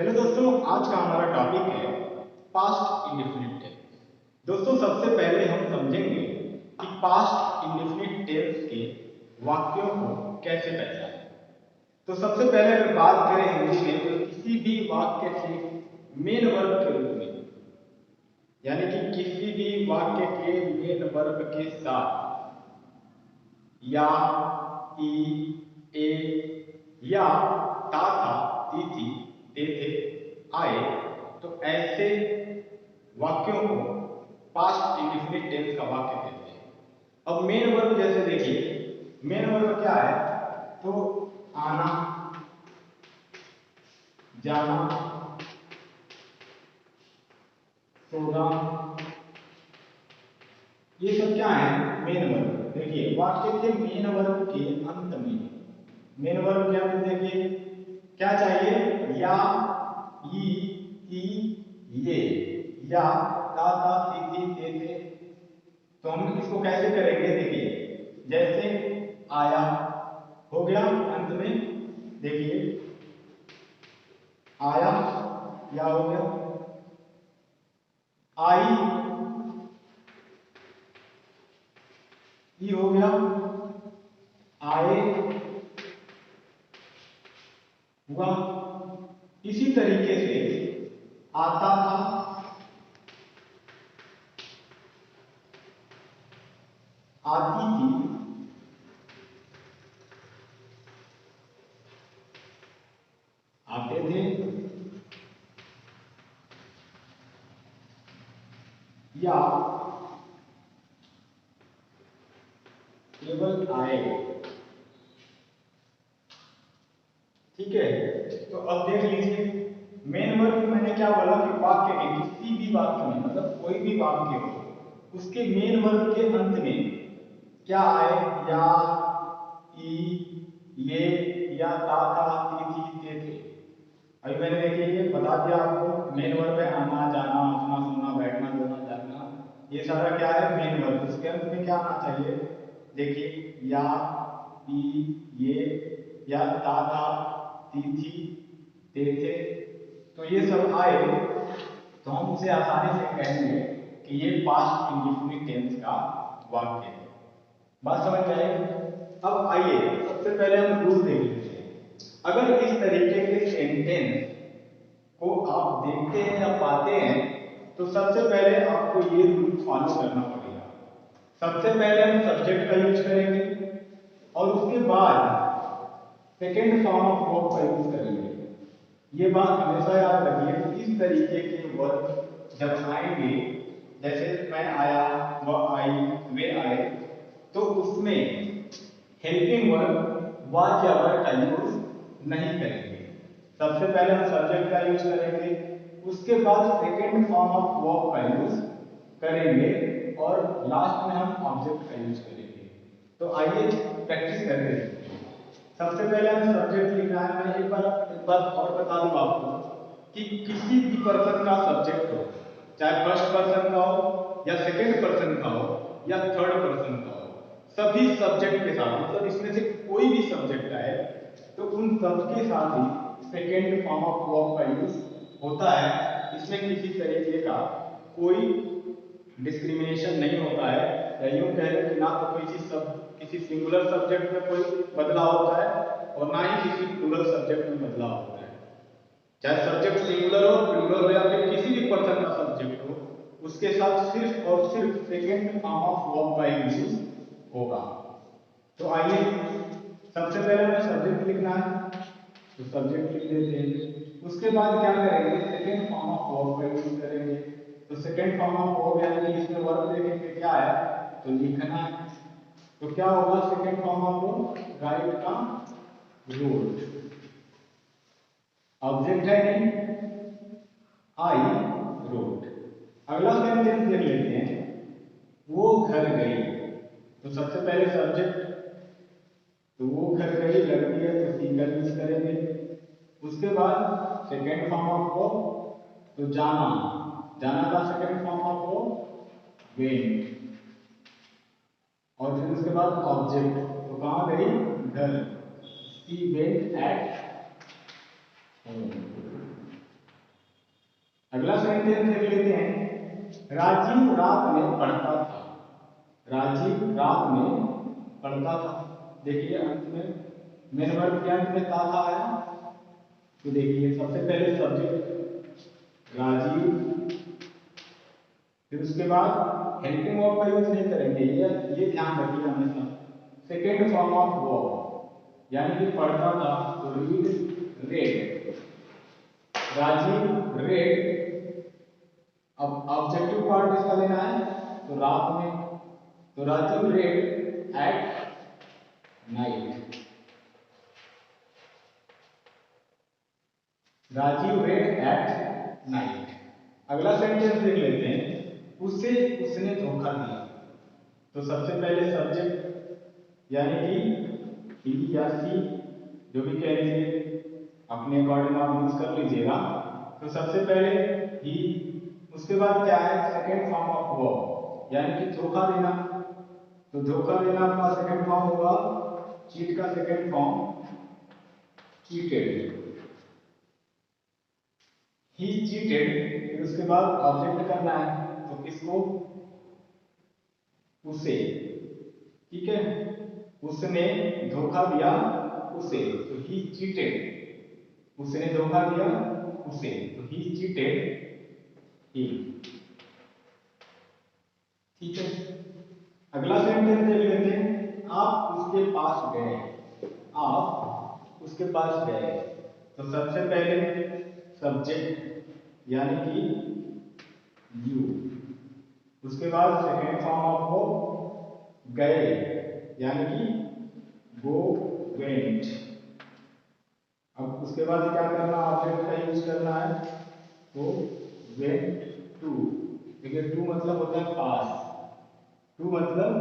Hello दोस्तों, आज का हमारा टॉपिक है पास्ट इंडेफिनिट टेंस। दोस्तों, सबसे पहले हम समझेंगे कि पास्ट इंडेफिनिट टेंस के वाक्यों को कैसे पहचानें। तो सबसे पहले अगर बात करें इंग्लिश में, तो किसी भी वाक्य के मेन वर्ब के रूप में, यानी कि किसी भी वाक्य के मेन वर्ब के साथ या, ई, ए या ता था, ती थी, ते थे, आए, तो ऐसे वाक्यों को पास्ट इंडेफिनिट टेंस का वाक्य कहते हैं। अब मेन वर्ब जैसे देखिए, मेन वर्ब क्या है? तो आना, जाना, सोना, ये सब क्या है? Main verb. देखिए वाक्य के मेन वर्ब के अंत में मेन वर्ब क्या है? देखिए क्या चाहिए? या, ई, ये, या, ता, ती, ते थे। तो हम इसको कैसे करेंगे? देखिए जैसे आया हो गया अंत में, देखिए आया, या हो गया, आई, ई हो गया, आए हुआ। इसी तरीके से आता था, आती थी, आते थे, या केवल आए। ठीक है, तो अब देख लीजिए मेन वर्ब मैंने क्या बोला कि वाक्य के किसी भी वाक्य में, मतलब कोई भी वाक्य हो, उसके मेन वर्ब के अंत में क्या आए? या, ई, ये, या, ता था, ती थी, ते थे। अभी मैंने देखिए ये बता दिया आपको, मेन वर्ब है आना, जाना, उठना, सोना, बैठना, बोलना, जागना। ये सारा क्या है? Main verb. उसके अंत में क्या आना चाहिए? देखिए या, ई, ये, या, ता था, ती थी, ते थे। तो ये सब आए तो हम उसे आसानी से कहेंगे कि ये पास्ट इंडेफिनिट टेंस का वाक्य है। बात समझ में आई? अब आइए सबसे पहले हम रूल देख लेते हैं। अगर इस तरीके के सेंटेंस को आप देखते हैं या पाते हैं, तो सबसे पहले आपको ये रूल फॉलो करना पड़ेगा। सबसे पहले हम सब्जेक्ट का यूज करेंगे और उसके बाद सेकेंड फॉर्म ऑफ वर्ब का यूज करेंगे। ये बात हमेशा याद रखिए कि इस तरीके के वर्ब जब आएंगे, जैसे मैं आया, वह आई, वे आए, तो उसमें हेल्पिंग वर्ब वाज या वर का यूज नहीं करेंगे। सबसे पहले हम सब्जेक्ट का यूज करेंगे, उसके बाद सेकेंड फॉर्म ऑफ वर्ब का यूज करेंगे और लास्ट में हम ऑब्जेक्ट का यूज करेंगे। तो आइए प्रैक्टिस करके देखते हैं। सबसे पहले हमें सब्जेक्ट लिखना है। मैं एक बार और बता दूं आपको कि किसी भी पर्सन का सब्जेक्ट हो, चाहे फर्स्ट पर्सन का हो या सेकंड पर्सन का हो या थर्ड पर्सन का हो, सभी सब्जेक्ट के साथ, मतलब इसमें से कोई भी सब्जेक्ट आए तो उन सबके साथ ही सेकेंड फॉर्म ऑफ वर्ब का यूज होता है। इसमें किसी तरीके का कोई डिस्क्रिमिनेशन नहीं होता है, या यूं कह लें कि ना तो किसी सिंगुलर सब्जेक्ट में कोई बदलाव होता है और ना ही किसी प्लूरल सब्जेक्ट में बदलाव होता है। चाहे सब्जेक्ट सिंगुलर हो, प्लूरल हो या फिर किसी भी पर्सन का सब्जेक्ट हो, उसके साथ सिर्फ और सिर्फ सेकेंड फॉर्म ऑफ वर्ब का यूज होगा। तो आइए सबसे पहले हमें सब्जेक्ट लिखना है, तो सब्जेक्ट लिख देते हैं। उसके बाद क्या करेंगे? सेकेंड फॉर्म ऑफ वर्ब का यूज करेंगे। तो सेकेंड फॉर्म ऑफ वर्ब यानी कि इसमें वर्ब देखेंगे क्या है, तो लिखना है। तो क्या होगा second form of verb? Right का रोट। ऑब्जेक्ट है नहीं, आई रोट। अगला सेंटेंस देख लेते हैं, वो घर गई। तो सबसे पहले सब्जेक्ट, तो वो घर गई लड़की है तो सी का यूज करेंगे। उसके बाद सेकेंड फॉर्म ऑफ वर्ब, तो जाना, जाना का second form of verb went. और फिर उसके बाद ऑब्जेक्ट, तो कहाँ गई? घर। She went at home. अगला सेंटेंस देख लेते हैं। राजीव रात में पढ़ता था। राजीव रात में पढ़ता था। देखिए अंत में मेन वर्ब के अंत में था आया। तो देखिए सबसे पहले सब्जेक्ट राजीव, फिर उसके बाद हेल्पिंग वर्ब का यूज नहीं करेंगे, ये ध्यान रखिए हमेशा। सेकेंड फॉर्म ऑफ वर्ब यानी कि पढ़ता था तो रीड रेड। राजीव रेड। अब ऑब्जेक्टिव पार्ट इसका लेना है तो रात में, तो Rajiv read at night. Rajiv read at night. अगला सेंटेंस देख लेते हैं। उसे उसने धोखा दिया। तो सबसे पहले सब्जेक्ट यानी कि ही या सी जो भी कह लीजिए, अपने अकॉर्डिंग आप यूज कर लीजिएगा। तो सबसे पहले ही, उसके बाद क्या है सेकेंड फॉर्म ऑफ वर्ब यानी कि धोखा देना। तो धोखा देना आपका सेकेंड फॉर्म होगा, चीट का सेकेंड फॉर्म चीटेड। ही चीटेड। फिर उसके बाद ऑब्जेक्ट करना है तो किसको, उसे। ठीक है, उसने धोखा दिया उसे, तो ही चीटेड। उसने धोखा दिया उसे, तो ही चीटेड ही। ठीक है, अगला सेंटेंस देख लेते हैं। आप उसके पास गए। आप उसके पास गए। तो सबसे पहले सब्जेक्ट यानी कि यू, उसके बाद सेकेंड फॉर्म ऑफ वो गए यानी कि गो वेंट। अब उसके बाद क्या करना, ऑब्जेक्ट का यूज करना है तो वेंट टू। देखिए टू मतलब होता है पास। टू मतलब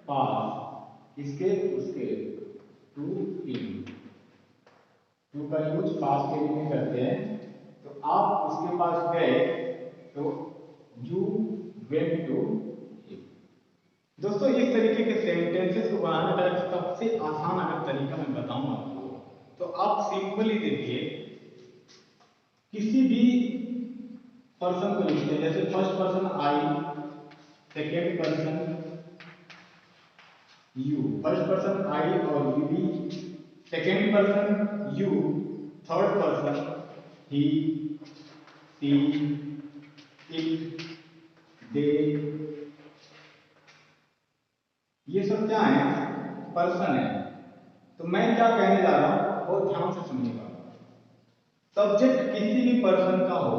पास, इसके उसके, टू इन। टू का यूज पास के लिए करते हैं। तो आप उसके पास गए तो यू वेंट टू हिम। दोस्तों इस तरीके के सेंटेंसेस को बनाने का एक सबसे आसान अगर तरीका मैं बताऊं आपको, तो आप सिंपली देखिए किसी भी पर्सन को लिखते हैं, जैसे first person I, second person you. First person I और we, second person you, third person he, she, it, they. ये सब क्या है, पर्सन है। तो मैं क्या कहने जा रहा हूं बहुत ध्यान से सुनिएगा। सब्जेक्ट किसी भी पर्सन का हो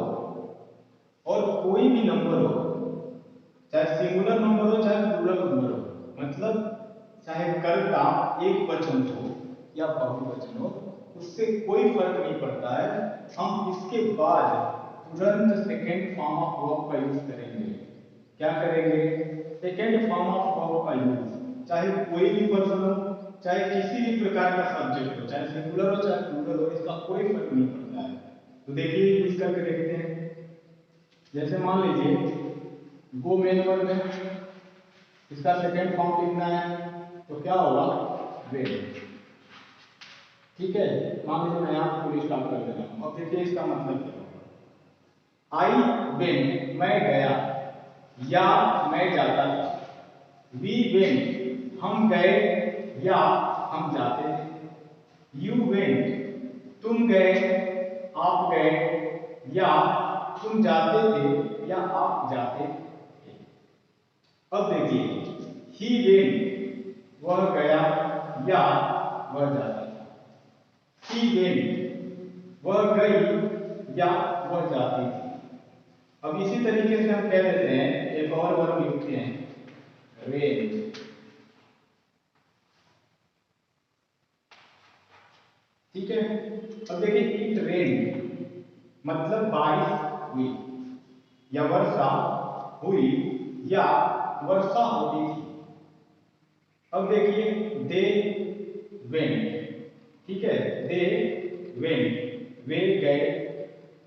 और कोई भी नंबर हो, चाहे सिंगुलर नंबर हो चाहे प्लूरल नंबर हो, मतलब चाहे कर्ता एक वचन हो या बहुवचन हो, उससे कोई फर्क नहीं पड़ता है। हम इसके बाद तुरंत सेकेंड फॉर्म ऑफ वर्ब का यूज करेंगे। क्या करेंगे, सेकेंड फॉर्म ऑफ वर्ब का यूज। चाहे कोई भी पर्सन हो, चाहे किसी भी प्रकार का सब्जेक्ट हो, चाहे सिंगुलर हो चाहे प्लूरल हो, इसका कोई फर्क नहीं पड़ता है। तो देखिए यूज करके देखते हैं। जैसे मान लीजिए गो मेन वर्ब है, इसका सेकेंड फॉर्म लिखना है तो क्या होगा, वेंट। ठीक है, मान लीजिए मैं यहाँ फुल स्टॉप कर दे रहा हूँ। अब देखिए इसका मतलब क्या होगा। आई वेंट मैं गया, या मैं जाता था। वी वेंट हम गए या हम जाते थे। यू वेंट तुम गए, आप गए या तुम जाते थे या आप जाते थे। अब देखिए ही वेंट वह गया या वह जाता था। शी वेंट वह गई या वह जाती थी। अब इसी तरीके से हम कह देते हैं, एक और वर्ब लिखते हैं रेन। ठीक है, अब देखिए इट रेन मतलब बारिश हुई या वर्षा हुई या वर्षा होती थी। अब देखिए दे वेंट। ठीक है, दे वेंट वे गए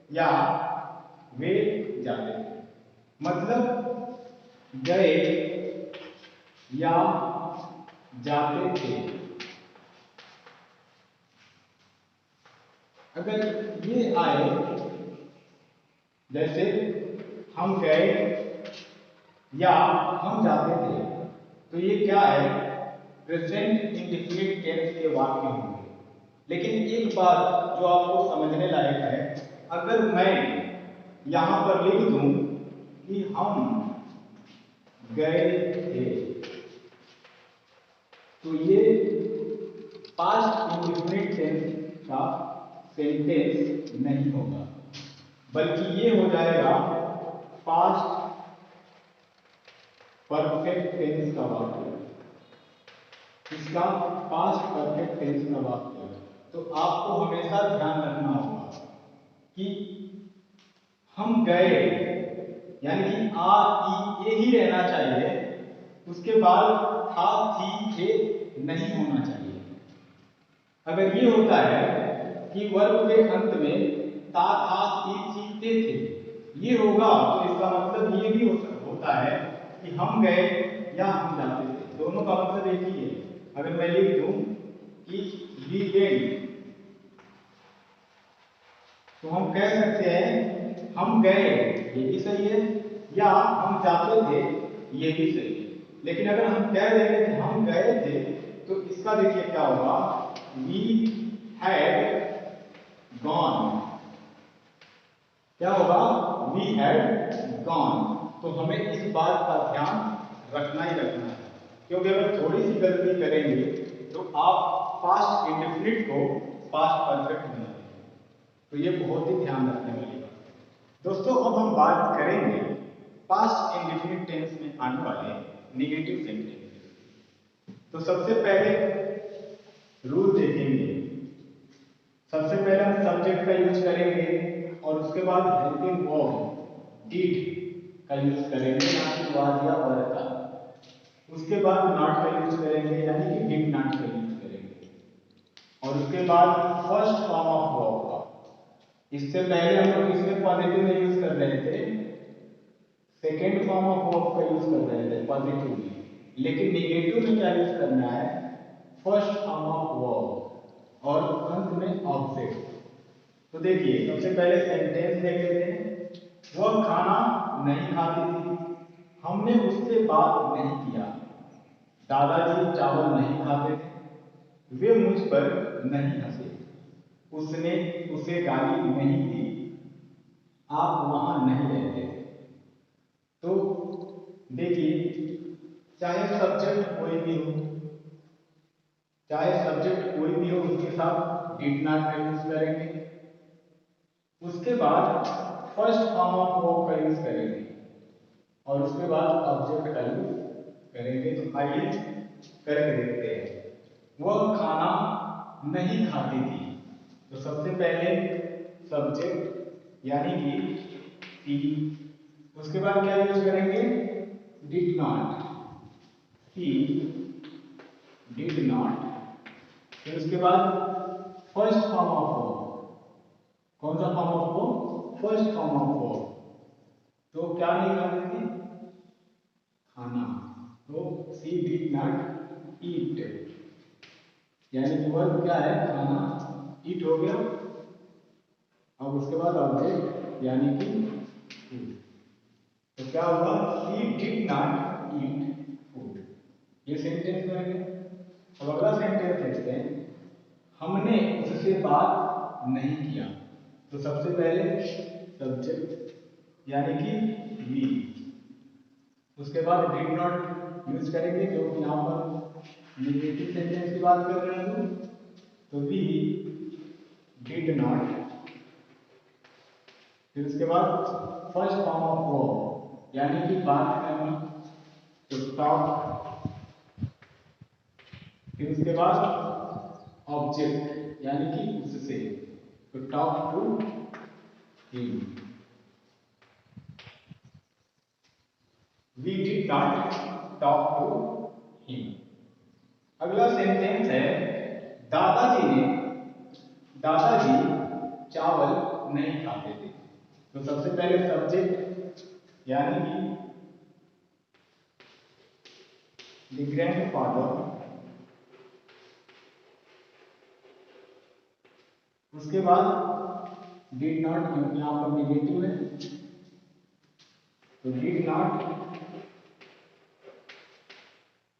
या वे जाते थे। मतलब गए या जाते थे। अगर ये आए जैसे हम गए या हम जाते थे, तो ये क्या है, प्रेजेंट इंडेफिनिट टेंस के वाक्य होंगे। लेकिन एक बात जो आपको समझने लायक है, अगर मैं यहां पर लिख दूं कि हम गए थे, तो ये पास्ट इंडेफिनिट टेंस का सेंटेंस नहीं होगा, बल्कि ये हो जाएगा पास्ट परफेक्ट टेंस का वाक्य। इसका पास्ट परफेक्ट टेंस का वाक्य। तो आपको हमेशा ध्यान रखना होगा कि हम गए, यानी कि आ ई ए ही रहना चाहिए, उसके बाद था थी थे नहीं होना चाहिए। अगर ये होता है कि वर्ब के अंत में ता था थी थी थे थे ये होगा, तो इसका मतलब ये भी होता है कि हम गए या हम जाते थे, दोनों का मतलब एक ही है। अगर मैं लिख दूं कि वी वेंट, तो हम कह सकते हैं हम गए, ये भी सही है, या हम जाते थे, ये भी सही है। लेकिन अगर हम कह देंगे कि हम गए थे, तो इसका देखिए क्या होगा, वी हैड गॉन, क्या होगा, वी हैड गॉन। तो हमें इस बात का ध्यान रखना ही रखना है, क्योंकि अगर थोड़ी सी गलती करेंगे तो आप पास्ट इंडेफिनिट को पास्ट परफेक्ट बना देंगे। तो ये बहुत ही ध्यान रखने वाली बात है। दोस्तों, अब हम बात करेंगे पास्ट इंडेफिनिट टेंस में आने वाले नेगेटिव सेंटेंस। तो सबसे पहले रूल देखेंगे। सबसे पहले हम सब्जेक्ट का यूज करेंगे और उसके बाद हेल्पिंग वर्ब डिड का यूज करेंगे, ना कि वाज या वर का। उसके बाद नॉट का यूज करेंगे, यानी कि डिड नॉट का यूज करेंगे। और उसके बाद फर्स्ट फॉर्म ऑफ वर्ब का। इससे पहले हम लोग इसमें पॉजिटिव में यूज कर रहे थे, सेकेंड फॉर्म ऑफ वर्ब का यूज कर रहे थे पॉजिटिवली, लेकिन नेगेटिव में क्या यूज करना है, फर्स्ट फॉर्म ऑफ वर्ब और अंत में ऑब्जेक्ट। तो देखिए, सबसे पहले सेंटेंस देख लेते हैं। वह खाना नहीं खाती थी, हमने उससे बात नहीं किया। दादाजी चावल नहीं खाते थे, वे मुझ पर नहीं हंसे। उसने उसे गाली नहीं दी, आप वहां नहीं रहते थे। तो देखिए, चाहे सब्जेक्ट कोई भी हो, चाहे सब्जेक्ट कोई भी हो, उसके साथ डिड नॉट का यूज करेंगे। उसके बाद फर्स्ट फॉर्म ऑफ वर्ब का यूज करेंगे और उसके बाद ऑब्जेक्ट का यूज करेंगे। तो आइए करके देखते हैं। वह खाना नहीं खाती थी, तो सबसे पहले सब्जेक्ट यानी कि सी, उसके बाद क्या यूज करेंगे, did not, she did not. फिर उसके बाद फर्स्ट फॉर्म ऑफ वर्ब, कौन सा form of verb, first form of verb. तो क्या नहीं खाते थे, खाना, तो सी डिड नॉट ईट, यानी कि वर्ब क्या है, खाना, ईट हो गया। अब उसके बाद ऑब्जेक्ट यानी कि फूड। तो क्या हुआ, सी डिड नॉट ईट फूड, ये सेंटेंस बन गया। अब अगला सेंटेंस देखते हैं। हमने उससे बात नहीं किया, तो सबसे पहले सब्जेक्ट यानी कि वी, उसके बाद डिड नॉट यूज करेंगे क्योंकि यहाँ पर नेगेटिव सेंटेंस की बात कर रहे हैं। तो वी डिड नॉट, फिर उसके बाद फर्स्ट फॉर्म ऑफ वर्ब यानी कि बात करना, तो टॉक। फिर उसके बाद ऑब्जेक्ट यानी कि उससे, तो talk to him. We did not talk to him. अगला सेंटेंस है, दादाजी चावल नहीं खाते थे। तो सबसे पहले सब्जेक्ट यानी कि द ग्रैंडफादर, उसके बाद डिड नॉट, क्योंकि यहाँ पर निगेटिव है तो डिड नॉट।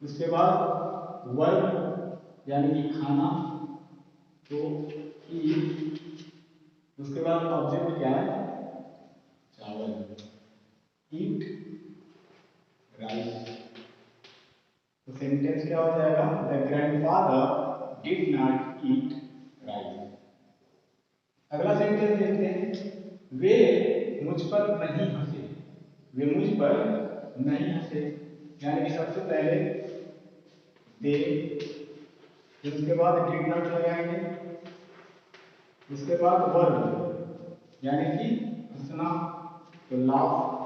उसके बाद वर्ब यानी कि खाना, तो ईट। उसके बाद ऑब्जेक्ट क्या है, चावल, ईट राइस। तो सेंटेंस क्या हो जाएगा, the grandfather did not eat rice. अगला सेंटेंस देखते हैं, वे मुझ पर नहीं हंसे, वे मुझ पर नहीं हंसे, यानी कि सबसे पहले दे, फिर उसके बाद डिड नॉट लगाएंगे, उसके बाद वर्ब यानी कि हंसना, तो लाफ,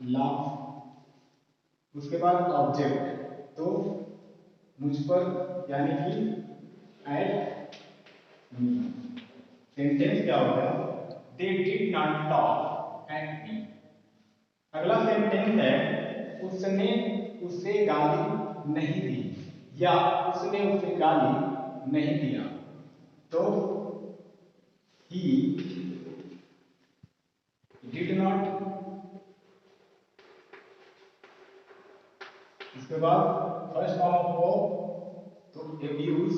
लाफ। उसके बाद ऑब्जेक्ट, तो मुझ पर यानी कि एट मी। सेंटेंस क्या हो गया, they did not talk at me. अगला सेंटेंस है, उसने उसे गाली नहीं दी, या उसने उसे गाली नहीं दिया, तो ही डिड नॉट। इसके बाद फर्स्ट फॉर्म ऑफ वर्ब, तो एब्यूज,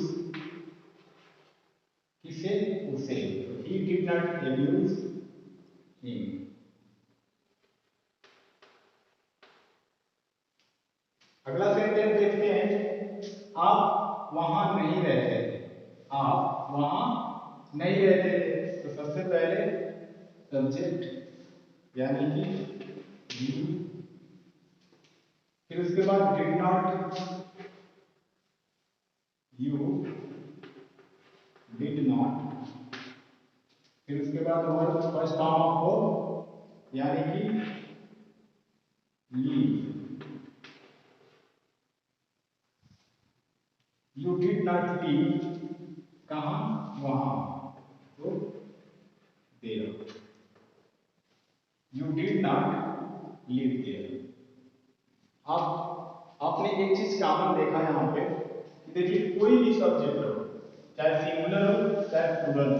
किसे, उसे, तो he did not abuse him. अगला सेंटेंस देखते हैं, आप वहां नहीं रहते थे, आप वहां नहीं रहते थे, तो सबसे पहले सब्जेक्ट यानी कि यू, फिर उसके बाद did not, you did not, फिर उसके बाद verb first form of verb यानी कि leave, you did not leave, कहां, वहां, तो there, you did not leave there. आप आपने एक चीज कॉमन देखा यहाँ पे, देखिए कोई भी सब्जेक्ट हो, चाहे सिंगुलर हो चाहे प्लूरल हो,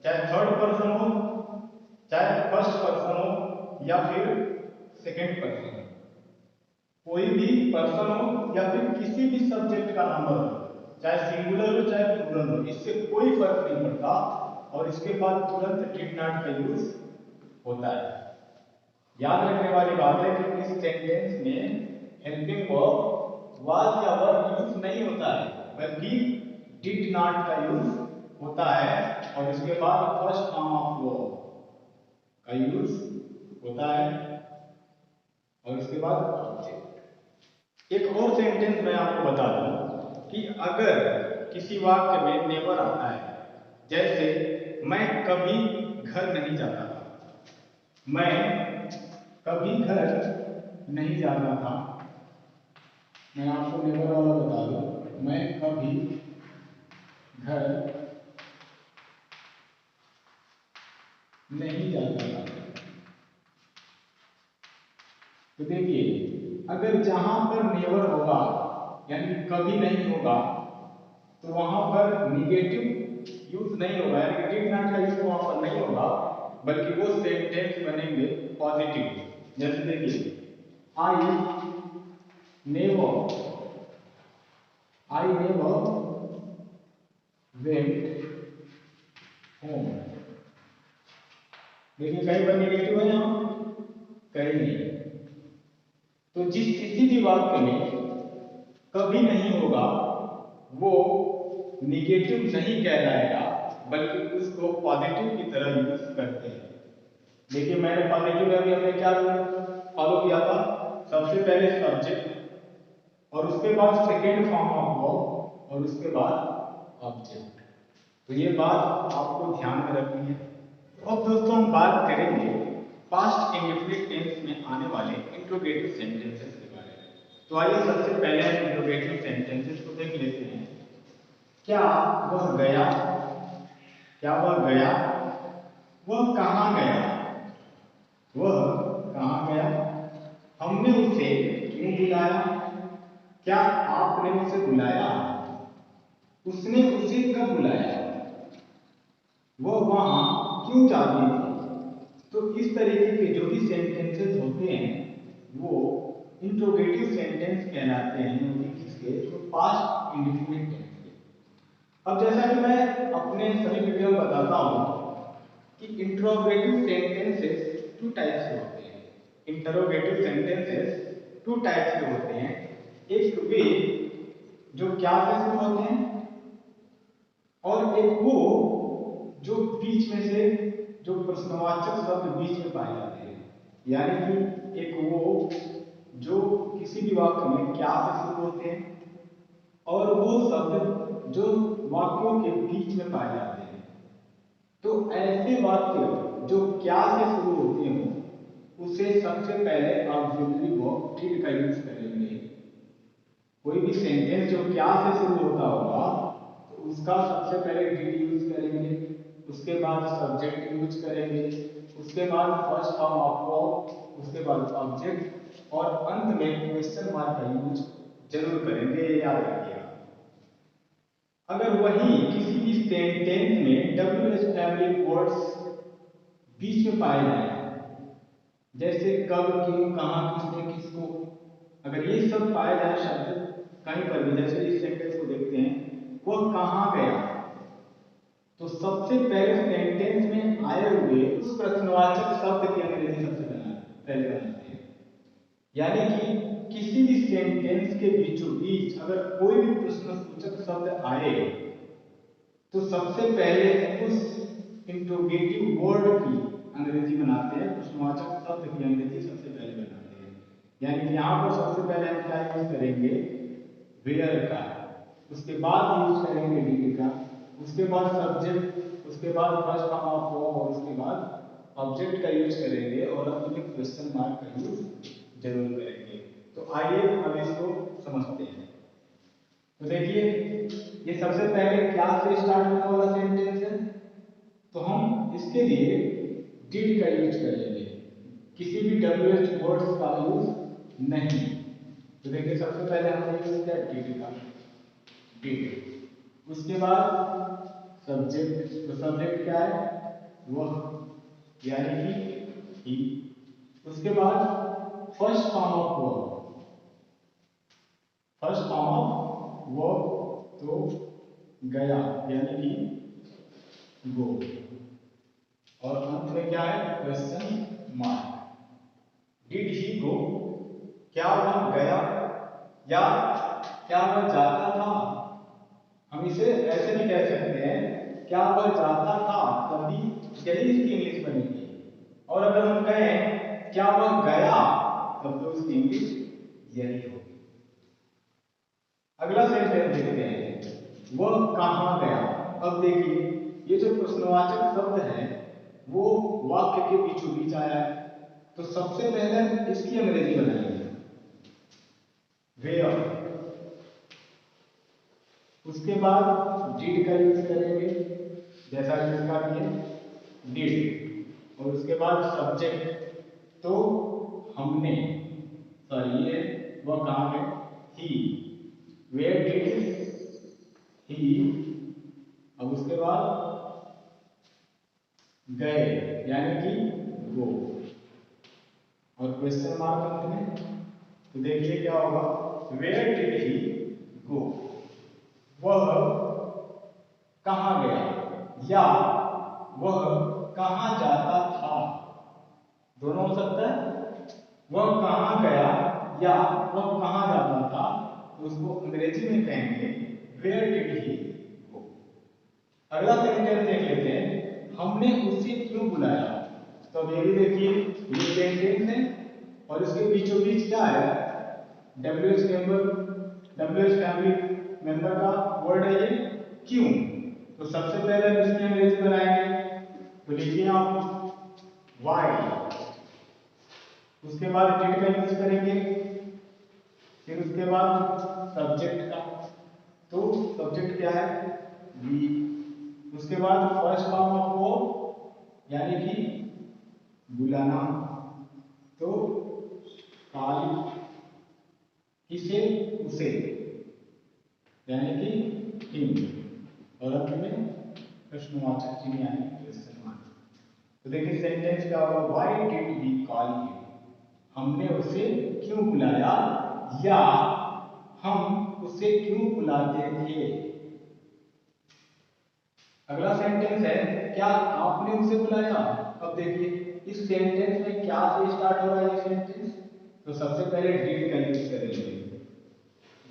चाहे थर्ड पर्सन हो चाहे फर्स्ट पर्सन हो या फिर सेकंड पर्सन हो, कोई भी पर्सन हो या फिर किसी भी सब्जेक्ट का नंबर हो, चाहे सिंगुलर हो चाहे प्लूरल हो, इससे कोई फर्क नहीं पड़ता, और इसके बाद तुरंत डिड नॉट का यूज होता है। याद रखने वाली बात है कि इस सेंटेंस में हेल्पिंग वर्ब वाज या वर्ब यूज नहीं होता है, बल्कि डिड नॉट का यूज होता है, और इसके बाद फर्स्ट फॉर्म ऑफ वर्ब का यूज होता है, और इसके बाद ऑब्जेक्ट। एक और सेंटेंस मैं आपको बता दूं कि अगर किसी वाक्य में नेवर आता है, जैसे मैं कभी घर नहीं जाता था, मैं कभी घर नहीं जाता था, मैं आपको नेवर वाला बता दूं, मैं कभी घर नहीं जाता था। तो देखिए, अगर जहां पर नेवर होगा यानी कभी नहीं होगा, तो वहां पर निगेटिव यूज नहीं होगा, यानी डिड नॉट का यूज वहां पर नहीं होगा, बल्कि वो सेंटेंस बनेंगे पॉजिटिव। जैसे देखिए, I never, I never went home. देखिए कहीं पर निगेटिव है यहाँ, कहीं नहीं। तो जिस किसी भी वाक्य में कभी नहीं होगा वो निगेटिव नहीं कहलाएगा, बल्कि उसको पॉजिटिव की तरह यूज करते हैं। देखिए मैंने पॉजिटिव में अभी हमने क्या फॉलो किया था, सबसे पहले सब्जेक्ट और उसके बाद सेकेंड फॉर्म ऑफ वर्ब और उसके बाद ऑब्जेक्ट। तो ये बात आपको ध्यान में रखनी है। अब दोस्तों हम बात करेंगे पास्ट इंडेफिनिट टेंस में आने वाले इंट्रोगेटिव सेंटेंसेस के बारे में। तो आइए सबसे पहले हम इंट्रोगेटिव सेंटेंसेस को देख लेते हैं। क्या वह गया, क्या वह गया, वह कहाँ गया, वह कहाँ गया, हमने उसे क्यों बुलाया, क्या आपने उसे बुलाया, उसने उसे कब बुलाया, वो वहां क्यों जाती थी। तो इस तरीके के जो भी सेंटेंसेस होते हैं वो इंट्रोगेटिव सेंटेंस कहलाते हैं, क्योंकि किसके, तो पास्ट इंडेफिनिट टेंस के। अब जैसा कि मैं अपने सभी वीडियो में बताता हूं कि इंट्रोगेटिव सेंटेंसेस टू टाइप्स के होते हैं। इंटरोगेटिव सेंटेंसेस टू टाइप्स के होते हैं। एक वे जो क्या से शुरू होते हैं, और एक वो जो बीच में से जो प्रश्नवाचक शब्द बीच में पाए जाते हैं। यानी कि एक वो जो किसी भी वाक्य में क्या से शुरू होते हैं, और वो शब्द जो वाक्यों के बीच में पाए जाते हैं। तो ऐसे वाक्य जो क्या से शुरू होते हो उसे सबसे पहले ऑक्सिलरी वर्ब डिड का यूज करेंगे। कोई भी सेंटेंस जो क्या से शुरू होता होगा तो उसका सबसे पहले डिड यूज करेंगे, उसके बाद सब्जेक्ट यूज करेंगे, उसके बाद फर्स्ट फॉर्म ऑफ वर्ब, उसके बाद ऑब्जेक्ट, और अंत में क्वेश्चन मार्क का यूज जरूर करेंगे, याद रखिएगा। अगर वही किसी भी सेंटेंस में WH फैमिली वर्ड्स बीच में पाए जाए, जैसे कब, क्यों, कहां, किसने, किसको, अगर ये सब पाए जाए शब्द कहीं पर भी, जैसे इस सेंटेंस को देखते हैं, वह कहां गया, तो सबसे पहले सेंटेंस में आए हुए उस प्रश्नवाचक शब्द की अंग्रेजी सबसे पहले बनाते हैं। यानी कि किसी भी सेंटेंस के बीचों बीच अगर कोई भी प्रश्नसूचक शब्द आए तो सबसे पहले उस इंट्रोगेटिव वर्ड की अंग्रेजी बनाते हैं, प्रश्नवाचक शब्द की अंग्रेजी सबसे पहले बनाते हैं। यानी कि यहाँ पर सबसे पहले हम क्या यूज करेंगे, वेयर का, उसके बाद यूज करेंगे डिड का, उसके बाद सब्जेक्ट, उसके बाद फर्स्ट फॉर्म ऑफ वर्ब, और उसके बाद ऑब्जेक्ट का यूज करेंगे, और अंत में क्वेश्चन मार्क का यूज जरूर करेंगे। तो आइए अब इसको समझते हैं। तो देखिए ये सबसे पहले क्या से स्टार्ट होने वाला सेंटेंस है, तो हम इसके लिए डिड का यूज करेंगे, किसी भी WH वर्ड्स का यूज नहीं। तो देखिए सबसे पहले हमने यूज किया डिड का, डिड। उसके बाद सब्जेक्ट, तो सब्जेक्ट क्या है, वह, यानी कि ही। उसके बाद first form of verb, first form of verb तो गया, यानी कि गो, और अंत में क्या है, क्वेश्चन मार्क। डिड ही गो, क्या वह गया या क्या वह जाता था। हम इसे ऐसे भी कह सकते हैं, क्या वह जाता था, तभी यही इसकी इंग्लिश बनेगी। और अगर हम कहें क्या वह गया, तब तो इसकी इंग्लिश यही होगी। अगला सेंटेंस देखते हैं, वह कहां गया। अब देखिए ये जो प्रश्नवाचक शब्द है वो वाक्य के बीचों बीच आया है, तो सबसे पहले इसकी अंग्रेजी बनाएंगे, वेयर। उसके बाद डिड का यूज करेंगे, जैसा कि इसका भी है डिड, और उसके बाद सब्जेक्ट, तो हमने, सॉरी ये वह कहां गए, ही, वेयर डिड ही। अब उसके बाद गए, यानी कि गो, और क्वेश्चन मार्क अंत में। तो देखिए क्या होगा, वेयर डिड ही गो, वह कहां गया, या वह कहां जाता था, दोनों हो सकता है। वह कहां गया या वह कहां जाता था, तो उसको अंग्रेजी में कहेंगे वेयर डिड ही गो। अगला सेंटेंस देख लेते हैं, हमने उसे क्यों बुलाया। तो अब ये भी देखिए ये सेंटेंस है, और इसके बीचों बीच क्या है, WH फैमिली मेंबर का वर्ड है ये क्यों। तो सबसे पहले हम इसकी अंग्रेजी बनाएंगे, तो लिखिए आप वाई। उसके बाद डिड का यूज करेंगे, फिर उसके बाद सब्जेक्ट का, तो सब्जेक्ट क्या है, वी। उसके बाद फर्स्ट फॉर्म ऑफ वर्ब, यानी कि बुलाना, तो कॉल, किसे, उसे, यानी कि हिम। और अंत में प्रश्नवाचक चिन्ह यानी क्वेश्चन मार्क। तो देखिए सेंटेंस क्या होगा, why did we call him, हमने उसे क्यों बुलाया, या हम उसे क्यों बुलाते थे। अगला सेंटेंस है, क्या आपने उसे बुलाया। अब देखिए इस सेंटेंस में क्या से स्टार्ट हो रहा है ये सेंटेंस, तो सबसे पहले डिड का यूज करेंगे,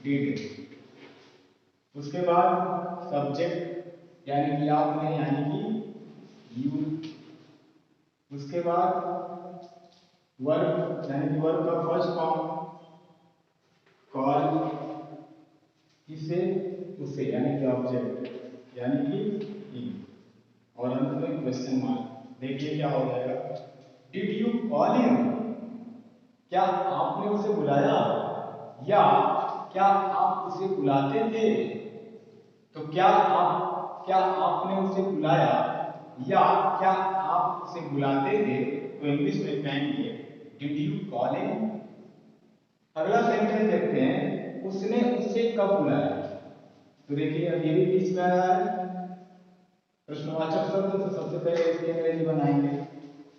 डिड। उसके बाद सब्जेक्ट यानी कि आपने यानी कि यू। उसके बाद वर्ब यानी कि वर्ब का फर्स्ट फॉर्म कॉल, किसे, उसे यानी कि ऑब्जेक्ट यानी कि ही, और अंत में क्वेश्चन मार्क। देखिए क्या हो जाएगा, डिड यू कॉल हिम, क्या आपने उसे बुलाया, या क्या आप उसे बुलाते थे। तो क्या आपने उसे बुलाया या क्या आप उसे बुलाते थे, तो इंग्लिश में कहेंगे डिड यू कॉल हिम। अगला सेंटेंस देखते हैं, उसने उसे कब बुलाया। तो देखिए अब ये भी बीच में आ रहा है प्रश्नवाचक शब्द, तो सबसे पहले इसकी अंग्रेजी बनाएंगे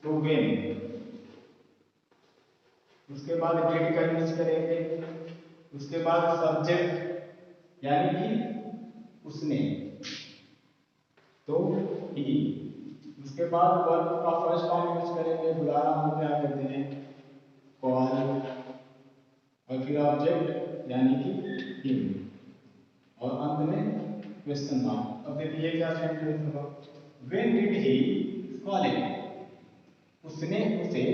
तो व्हेन। उसके बाद डिड का यूज करेंगे, उसके बाद सब्जेक्ट यानी कि उसने, तो ही। उसके बाद वर्ब का फर्स्ट फॉर्म यूज करेंगे, बुलाना हम क्या करते हैं कॉल, और फिर ऑब्जेक्ट यानी कि हिम, और अंत में क्वेश्चन मार्क। अब देखिए क्या सेंटेंस होगा, when did he call him, उसने उसे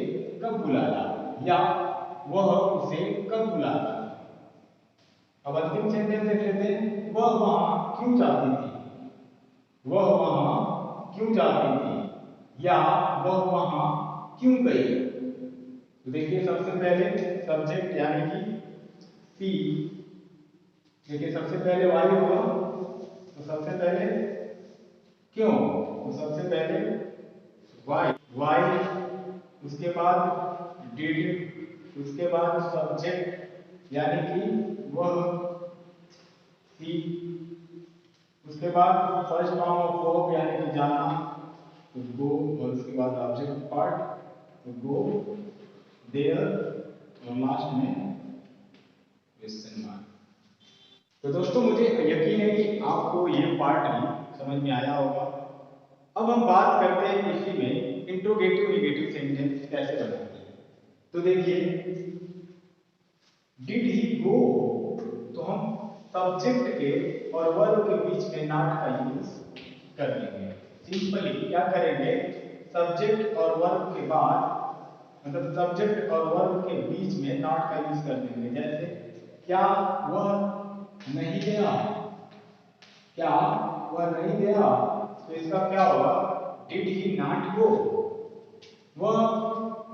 कब बुलाया या वह उसे कब बुलाता। अब अंतिम सेंटेंस देख लेते हैं, वह वहां क्यों जाती थी, वह वहां क्यों जाती थी, या वह वहां क्यों गई। तो देखिए सबसे पहले सब्जेक्ट यानी कि सी, देखिए सबसे पहले वाई होगा, तो सबसे पहले क्यों, तो सबसे पहले वाई, उसके बाद डिड, उसके बाद सब्जेक्ट यानी कि वह सी, उसके बाद फर्स्ट फॉर्म ऑफ वर्ब यानी कि जाना, तो गो, और उसके बाद ऑब्जेक्ट पार्ट, तो गो देयर, और लास्ट में क्वेश्चन मार्क। तो दोस्तों मुझे यकीन है कि आपको ये पार्ट भी समझ में आया होगा। अब हम बात करते हैं इसी में इंट्रोगेटिव नेगेटिव सेंटेंस कैसे बनाते हैं। तो देखिए डिड ही गो, तो हम सब्जेक्ट के और वर्ब के बीच में नॉट का यूज कर लेंगे। सिंपली क्या करेंगे, सब्जेक्ट और वर्ब के बाद, मतलब सब्जेक्ट और वर्ब के बीच में नॉट का यूज कर देंगे। जैसे क्या वह नहीं गया, क्या वह नहीं गया, तो इसका क्या होगा, डिड ही नॉट गो, वह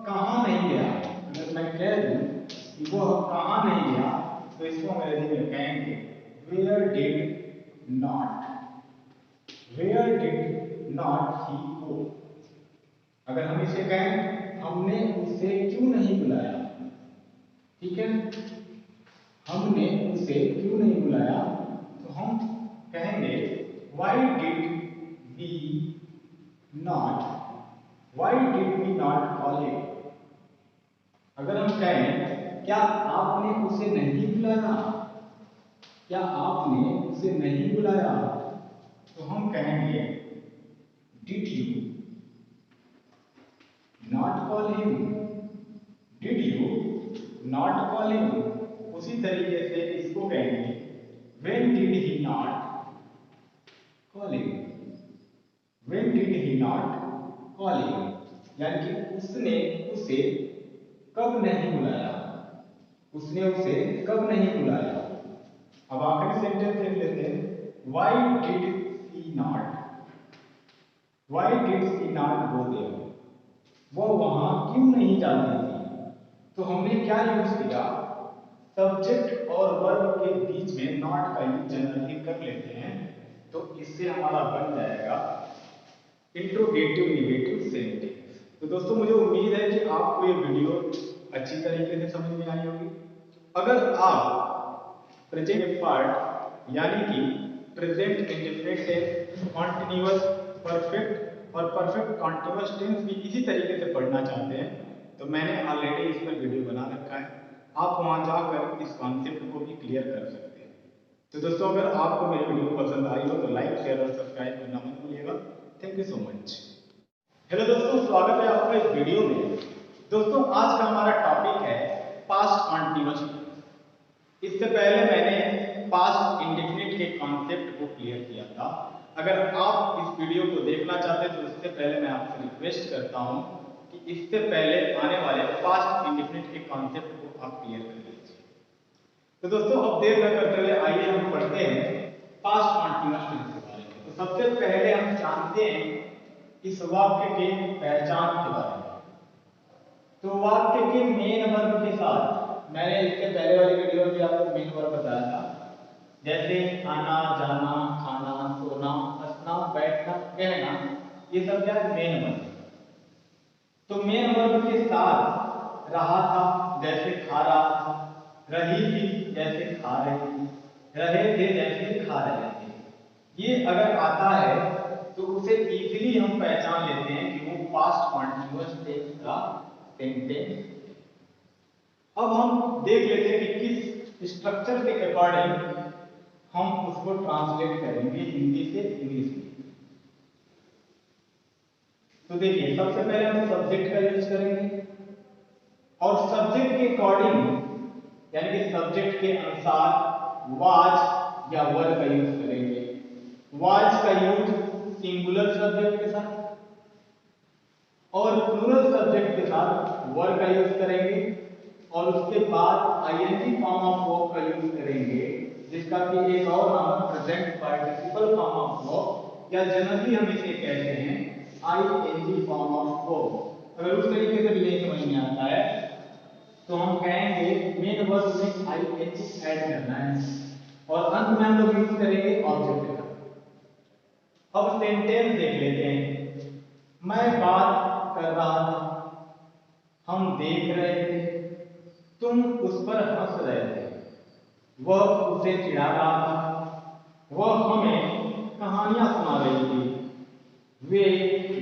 कहाँ नहीं गया। अगर मैं कह दूं कि वह कहाँ नहीं गया, तो इसको अंग्रेजी में कहेंगे where did not, where did not he go. अगर हम इसे कहें हमने उसे क्यों नहीं बुलाया, ठीक है, हमने उसे क्यों नहीं बुलाया, तो हम कहेंगे why did we not, why did we not call it. अगर हम कहें क्या आपने उसे नहीं बुलाया, क्या आपने उसे नहीं बुलाया, तो हम कहेंगे did you not call him, did you not call him. उसी तरीके से इसको कहेंगे when did he not call him, when did he not call him, यानी कि उसने उसे कब नहीं बुलाया, उसने उसे कब नहीं बुलाया। अब आखिरी सेंटेंस देख लेते हैं, why did she not, why did she not go there, वो वहां क्यों नहीं जाती थी। तो हमने क्या यूज किया, सब्जेक्ट और वर्ब के बीच में नॉट का यूज जनरली कर लेते हैं, तो इससे हमारा बन जाएगा इंट्रोगेटिव नेगेटिव सेंटेंस। तो दोस्तों मुझे उम्मीद है कि आपको ये वीडियो अच्छी तरीके से समझ में आई होगी। अगर आप प्रेजेंट पार्ट यानी कि present indefinite tense, continuous, perfect और परफेक्ट कॉन्टिन्यूअस टेंस भी इसी तरीके से पढ़ना चाहते हैं तो मैंने ऑलरेडी इस पर वीडियो बना रखा है, आप वहां जाकर इस कॉन्सेप्ट को भी क्लियर कर सकते हैं। तो दोस्तों अगर आपको मेरी वीडियो पसंद आई हो तो लाइक शेयर और सब्सक्राइब करना मत भूलिएगा। Thank you so much. Hello दोस्तों, स्वागत है आपका इस वीडियो में। दोस्तों आज का हमारा टॉपिक है पास्ट कॉन्टिन्यूअस टेंस। इससे पहले मैंने पास्ट इंडेफिनिट के कॉन्सेप्ट को क्लियर किया था। अगर आप इस वीडियो को देखना चाहते हैं तो उससे पहले मैं आपसे रिक्वेस्ट करता हूं कि इससे पहले आने वाले पास्ट इंडेफिनिट के कॉन्सेप्ट को आप क्लियर कर लीजिए। तो दोस्तों अब देर न करते हुए आइए हम पढ़ते हैं पास्ट कॉन्टिन्यूअस टेंस के बारे में। तो सबसे पहले हम जानते हैं इस वाक्य के पहचान के बारे में। तो वाक्य के मेन वर्ब के साथ, मैंने इसके पहले वाली वीडियो में आपको मेन वर्ब बताया था, जैसे आना, जाना, खाना, सोना, हंसना, बैठना, कहना, ये सब क्या है? Main verb. तो मेन वर्ब के साथ रहा था जैसे खा रहा था, रही थी जैसे खा रही थी, रहे थे जैसे खा रहे थे, ये अगर आता है तो उसे इजीली हम पहचान लेते हैं कि वो पास्ट कॉन्टिन्यूअस टेंस का सेंटेंस। अब हम देख लेते हैं कि किस स्ट्रक्चर के अकॉर्डिंग हम उसको ट्रांसलेट करेंगे हिंदी से इंग्लिश में। तो देखिए सबसे पहले हम सब्जेक्ट का यूज करेंगे और सब्जेक्ट के अकॉर्डिंग यानी कि सब्जेक्ट के अनुसार वाज या वर का यूज करेंगे। वाज का यूज सिंगुलर सब्जेक्ट के साथ और प्लूरल सब्जेक्ट के साथ वर का यूज करेंगे और उसके बाद आईएनजी फॉर्म ऑफ वर्ब का यूज करेंगे, जिसका कि एक और नाम है present participle form of verb, या जनरली हम इसे कहते हैं आईएनजी फॉर्म ऑफ वर्ब। अगर उस तरीके से भी नहीं समझ में आता है तो हम कहेंगे मेन वर्ब में आईएनजी ऐड करना है और अंत में हम लोग यूज करेंगे ऑब्जेक्ट का। अब सेंटेंस देख लेते हैं। मैं बात कर रहा था, हम देख रहे थे, तुम उस पर हंस रहे थे, वह उसे चिढ़ा रहा था, वह हमें कहानियां सुना रही थी, वे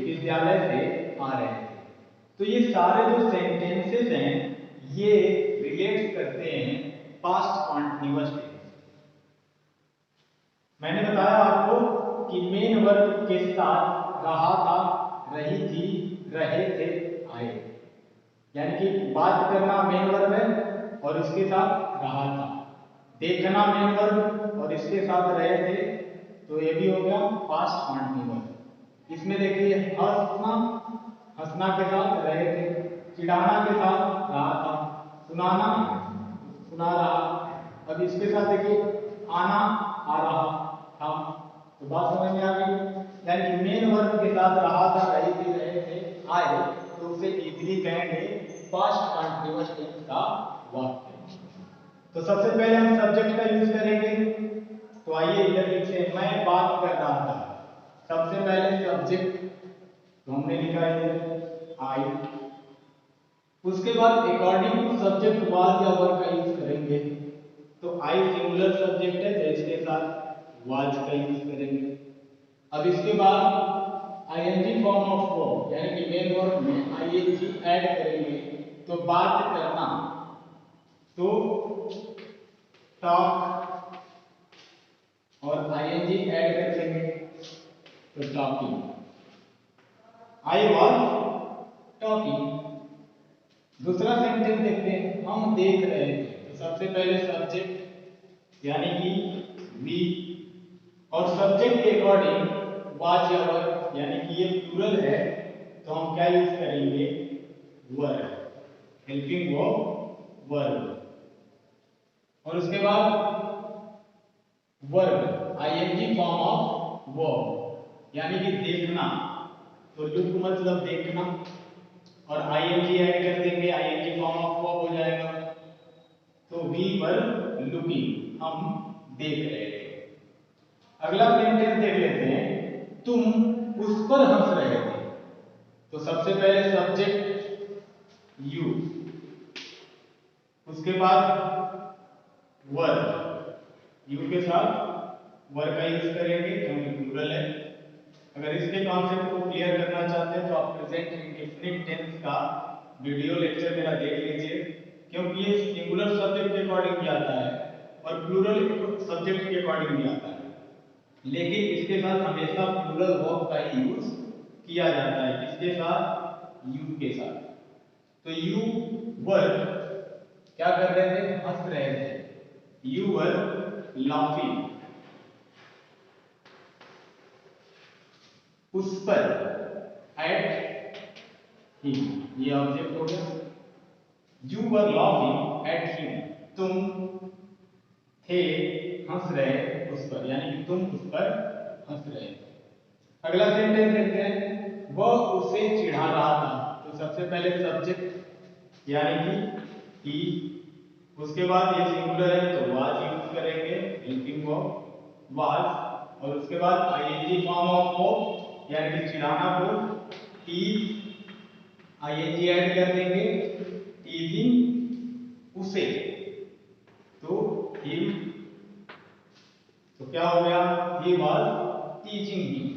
विद्यालय से आ रहे थे। तो ये सारे जो सेंटेंसेस हैं ये रिलेट करते हैं पास्ट कॉन्टिन्यूअस टेंस। मैंने बताया आपको कि मेन वर्ब के साथ रहा था, रही थी, रहे थे, आए, यानी कि बात करना मेन वर्ब है और इसके साथ रहा था, देखना मेन वर्ब और इसके साथ रहे थे, तो ये भी हो गया पास्ट कॉन्टिन्यूअस। इसमें देखिए हंसना, हंसना के साथ रहे थे, चिढ़ाना के साथ रहा था, सुनाना, सुना रहा। अब इसके साथ देखिए आना, आ रहा था। तो बात समझ में आ गई, यानी कि मेन वर्ब के साथ रहा था, रही थी, रहे थे, आए, तो उसे इजीली कहेंगे पास्ट कॉन्टिन्यूअस टेंस का वाक्य। तो सबसे पहले हम सब्जेक्ट का यूज करेंगे। तो आइए इधर लिखते हैं, मैं बात कर रहा था। सबसे पहले सब्जेक्ट तो हमने लिखा है आई, उसके बाद अकॉर्डिंग टू सब्जेक्ट वाज या वर का यूज करेंगे। तो आई सिंगुलर सब्जेक्ट है तो इसके साथ वाज का यूज करेंगे। अब इसके बाद आईएनजी फॉर्म ऑफ वर्ब यानी कि मेन वर्ब में आईएनजी ऐड करेंगे। तो बात करना, तो टॉक और आईएनजी ऐड कर देंगे तो टॉकिंग। I was talking. दूसरा सेंटेंस देखते हैं, हम देख रहे थे। तो सबसे पहले सब्जेक्ट यानी कि वी और सब्जेक्ट के अकॉर्डिंग वाज या वर, यानी कि ये प्लूरल है तो हम क्या यूज करेंगे? Were, helping verb verb. और उसके बाद verb ING form of verb यानी कि देखना, तो लुक मतलब देखना और आईएनजी ऐड कर देंगे, आईएनजी फॉर्म ऑफ वर्ब हो जाएगा। तो वी वर लुकिंग, हम देख रहे थे। अगला सेंटेंस देख लेते हैं, तुम उस पर हंस रहे थे। तो सबसे पहले सब्जेक्ट यू, उसके बाद वर्ब, यू के साथ वर्ब का यूज करेंगे क्योंकि प्लूरल है। अगर इसके कॉन्सेप्ट को क्लियर करना चाहते हैं तो आप प्रेजेंट इंडेफिनिट टेंस का वीडियो लेक्चर मेरा देख लीजिए, क्योंकि ये सिंगुलर सब्जेक्ट के अकॉर्डिंग भी आता है और प्लूरल सब्जेक्ट के अकॉर्डिंग भी आता है, लेकिन इसके साथ हमेशा प्लूरल वर्ब का ही यूज किया जाता है। किसके साथ? यू के साथ। तो यू वर क्या कर रहे थे? हंस रहे थे। You were laughing. उस पर, एट हिम, ये ऑब्जेक्ट हो गया। You were laughing at him, तुम थे हंस रहे उस पर, यानी कि तुम उस पर हंस रहे थे। अगला सेंटेंस देखते हैं, वह उसे चिढ़ा रहा था। तो सबसे पहले सब्जेक्ट यानी कि ही, उसके बाद ये सिंगुलर है तो वाज यूज करेंगे, हेल्पिंग वर्ब वाज, और उसके बाद आईएनजी फॉर्म ऑफ वर्ब यानी कि चिढ़ाना को टीज, आईएनजी ऐड कर देंगे, टीजिंग उसे, तो हिम, तो क्या हो गया? ही वाज टीचिंग हिम,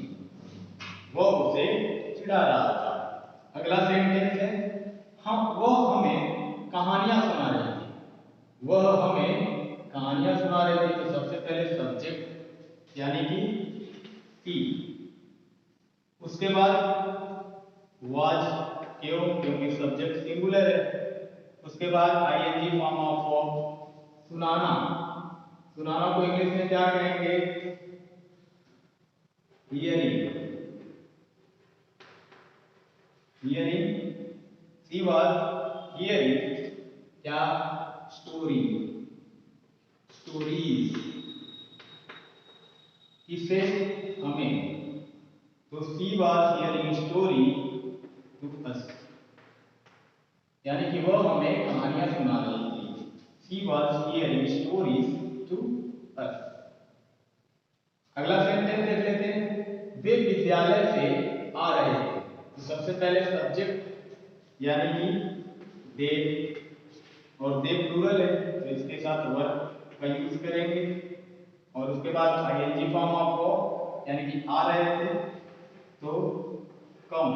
वह उसे चिढ़ा रहा था। अगला सेंटेंस है, हम वह हमें कहानियां सुना रही थी। वह हमें कहानियां सुना रही थी, तो सबसे पहले सब्जेक्ट यानी कि सी, उसके बाद वाज, क्यों? क्योंकि सब्जेक्ट सिंगुलर है। उसके बाद आईएनजी फॉर्म ऑफ वर्ब सुनाना, सुनाना को इंग्लिश में क्या कहेंगे? Hearing, hearing, she was hearing क्या? स्टोरी, स्टोरीज, किसे? हमें, तो she was hearing story to us, यानी कि वह हमें कहानियां सुना रही थी। She was hearing stories to us. अगला सेंटेंस देख लेते हैं, वे विद्यालय से आ रहे थे। तो सबसे पहले सब्जेक्ट यानी कि दे, और दे प्लूरल है तो इसके साथ वर्ब का यूज करेंगे, और उसके बाद आईएनजी फॉर्म ऑफ वर्ब यानी कि आ रहे थे तो come,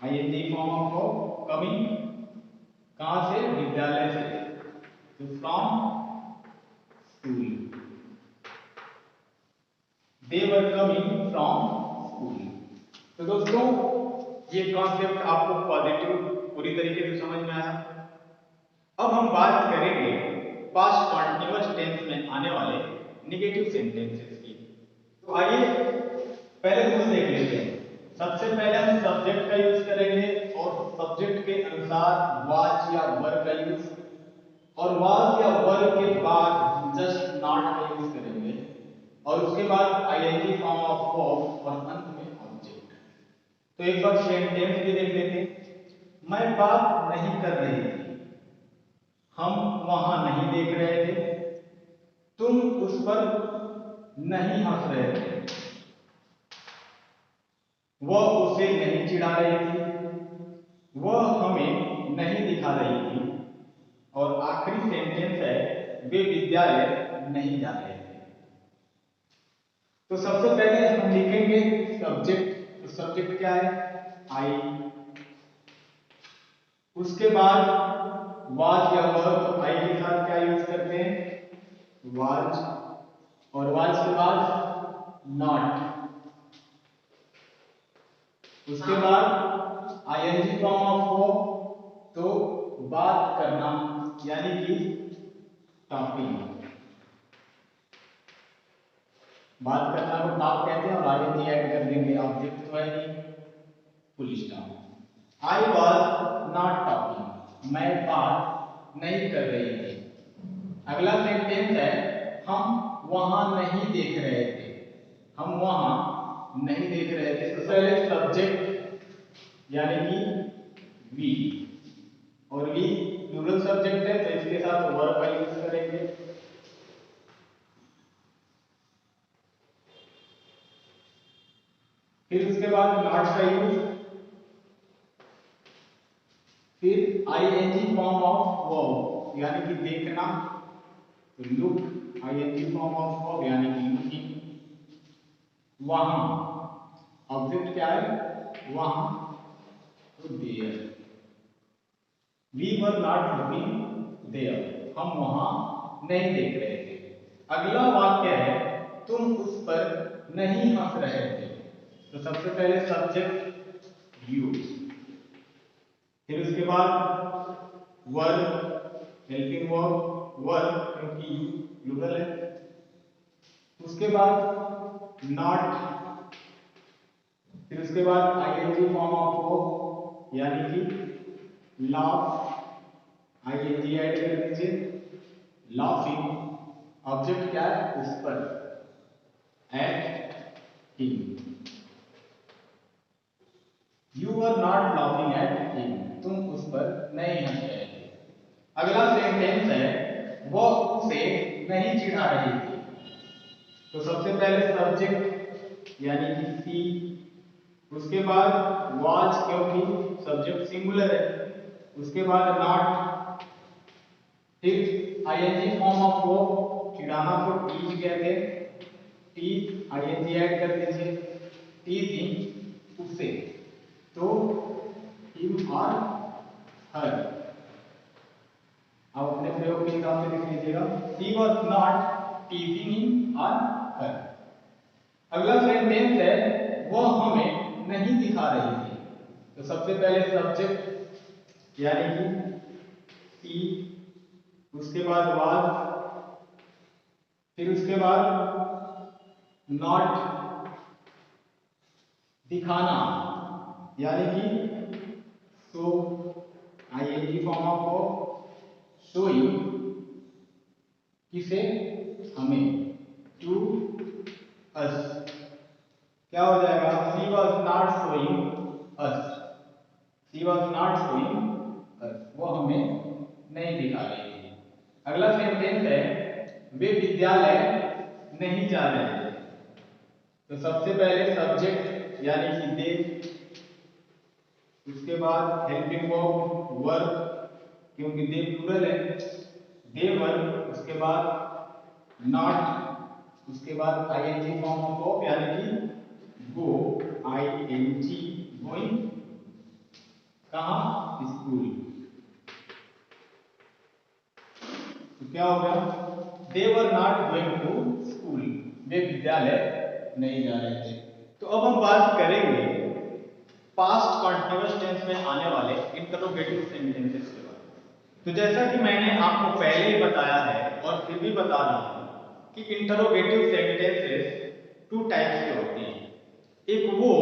ING form of verb coming, कहां से? विद्यालय से, तो from school, they were coming from school। तो दोस्तों ये कॉन्सेप्ट आपको पॉजिटिव पूरी तरीके से समझ में आया। अब हम बात करेंगे पास्ट कॉन्टिन्यूअस टेंस में आने वाले नेगेटिव सेंटेंसेस की। तो आइए पहले रूल देख लेते हैं। सबसे पहले हम सब्जेक्ट का यूज करेंगे और सब्जेक्ट के अनुसार वाज या वर का यूज, और वाज या वर के बाद जस्ट नॉट का यूज करेंगे, और उसके बाद आईएनजी फॉर्म ऑफ वर्ब और अंत में ऑब्जेक्ट। तो एक बार सेंटेंस भी देख लेते हैं। मैं बात नहीं कर रही थी, हम वहां नहीं देख रहे थे, तुम उस पर नहीं हंस रहे थे, वह उसे नहीं चिढ़ा रही थी, वह हमें नहीं दिखा रही थी, और आखिरी सेंटेंस है वे विद्यालय नहीं जा रहे थे। तो सबसे पहले हम लिखेंगे सब्जेक्ट। तो सब्जेक्ट क्या है? आई। उसके बाद वाज या वर्ब, तो आई के साथ क्या यूज करते हैं? वाज, और वाज के बाद नॉट। उसके बाद आईएनजी फॉर्म ऑफ वर्ब, तो बात करना यानी कि टॉकिंग, बात करना को टॉक कहते हैं, और आईएनजी ऐड कर देंगे, ऑब्जेक्ट तो है नहीं, full stop. I was not talking, मैं बात नहीं कर रही थी। अगला सेंटेंस है, हम वहां नहीं देख रहे थे, हम वहां नहीं देख रहे थे। तो पहले सब्जेक्ट यानी कि वी, और वी प्लूरल सब्जेक्ट है तो इसके साथ वर्ब का यूज करेंगे। फिर उसके बाद नॉट का यूज, फिर आईएनजी फॉर्म ऑफ वर्ब यानी कि देखना, look ING form of verb यानी कि लुकिंग, वहां ऑब्जेक्ट क्या है, वहां, तो there, we were not looking there, हम वहां नहीं देख रहे थे। अगला वाक्य है तुम उस पर नहीं हंस रहे थे। तो सबसे पहले सब्जेक्ट यू, फिर उसके बाद वर्ब, हेल्पिंग वर्ब वर्ब क्योंकि यू प्लूरल है, उसके बाद नॉट, फिर उसके बाद आईएनजी फॉर्म ऑफ वर्ब यानी कि लाफ, आईएनजी ऐड कर दीजिए, लाफिंग, ऑब्जेक्ट क्या है उस पर, at him, you were not laughing at him, तुम उस पर नहीं हंस रहे थे। अगला सेंटेंस है वह उसे नहीं चिढ़ा रही थी। तो सबसे पहले सब्जेक्ट यानी कि सी, उसके बाद वाज क्योंकि सब्जेक्ट सिंगुलर है, उसके बाद नॉट, फिर आईएनजी फॉर्म ऑफ वर्ब, चिढ़ाना को टीज कहते हैं, टीज आईएनजी ऐड कर दीजिए, टीजिंग उसे, तो हिम और हर। अब अपने प्रयोग के हिसाब से लिख लीजिएगा, he was not teasing him or her। अगला सेंटेंस है वह हमें नहीं दिखा रही थी। तो सबसे पहले सब्जेक्ट यानी कि सी, उसके बाद वाज, फिर उसके बाद नॉट, दिखाना यानी कि show, ING form of verb, showing, किसे, हमें, टू अस, क्या हो जाएगा, she was not showing us, she was not showing us, वो हमें नहीं दिखा रही थी। अगला सेंटेंस है वे विद्यालय नहीं जा रहे थे। तो सबसे पहले सब्जेक्ट यानी कि दे, उसके बाद हेल्पिंग वर्ब वर्ब क्योंकि दे प्लूरल है, दे वर्ब, उसके बाद नॉट, उसके बाद आईएनजी फॉर्म ऑफ वर्ब यानी कि गो, आईएनजी, गोइंग कहां, स्कूल। तो क्या हो गया, they were not going to school, वे विद्यालय नहीं जा रहे थे। तो अब हम बात करेंगे पास्ट कंटीन्यूअस टेंस में आने वाले इंटरोगेटिव सेंटेंसेस के बारे में। तो जैसा कि मैंने आपको पहले ही बताया है और फिर भी बता रहा हूं कि इंटरोगेटिव सेंटेंसेस टू टाइप्स के होते हैं। एक वो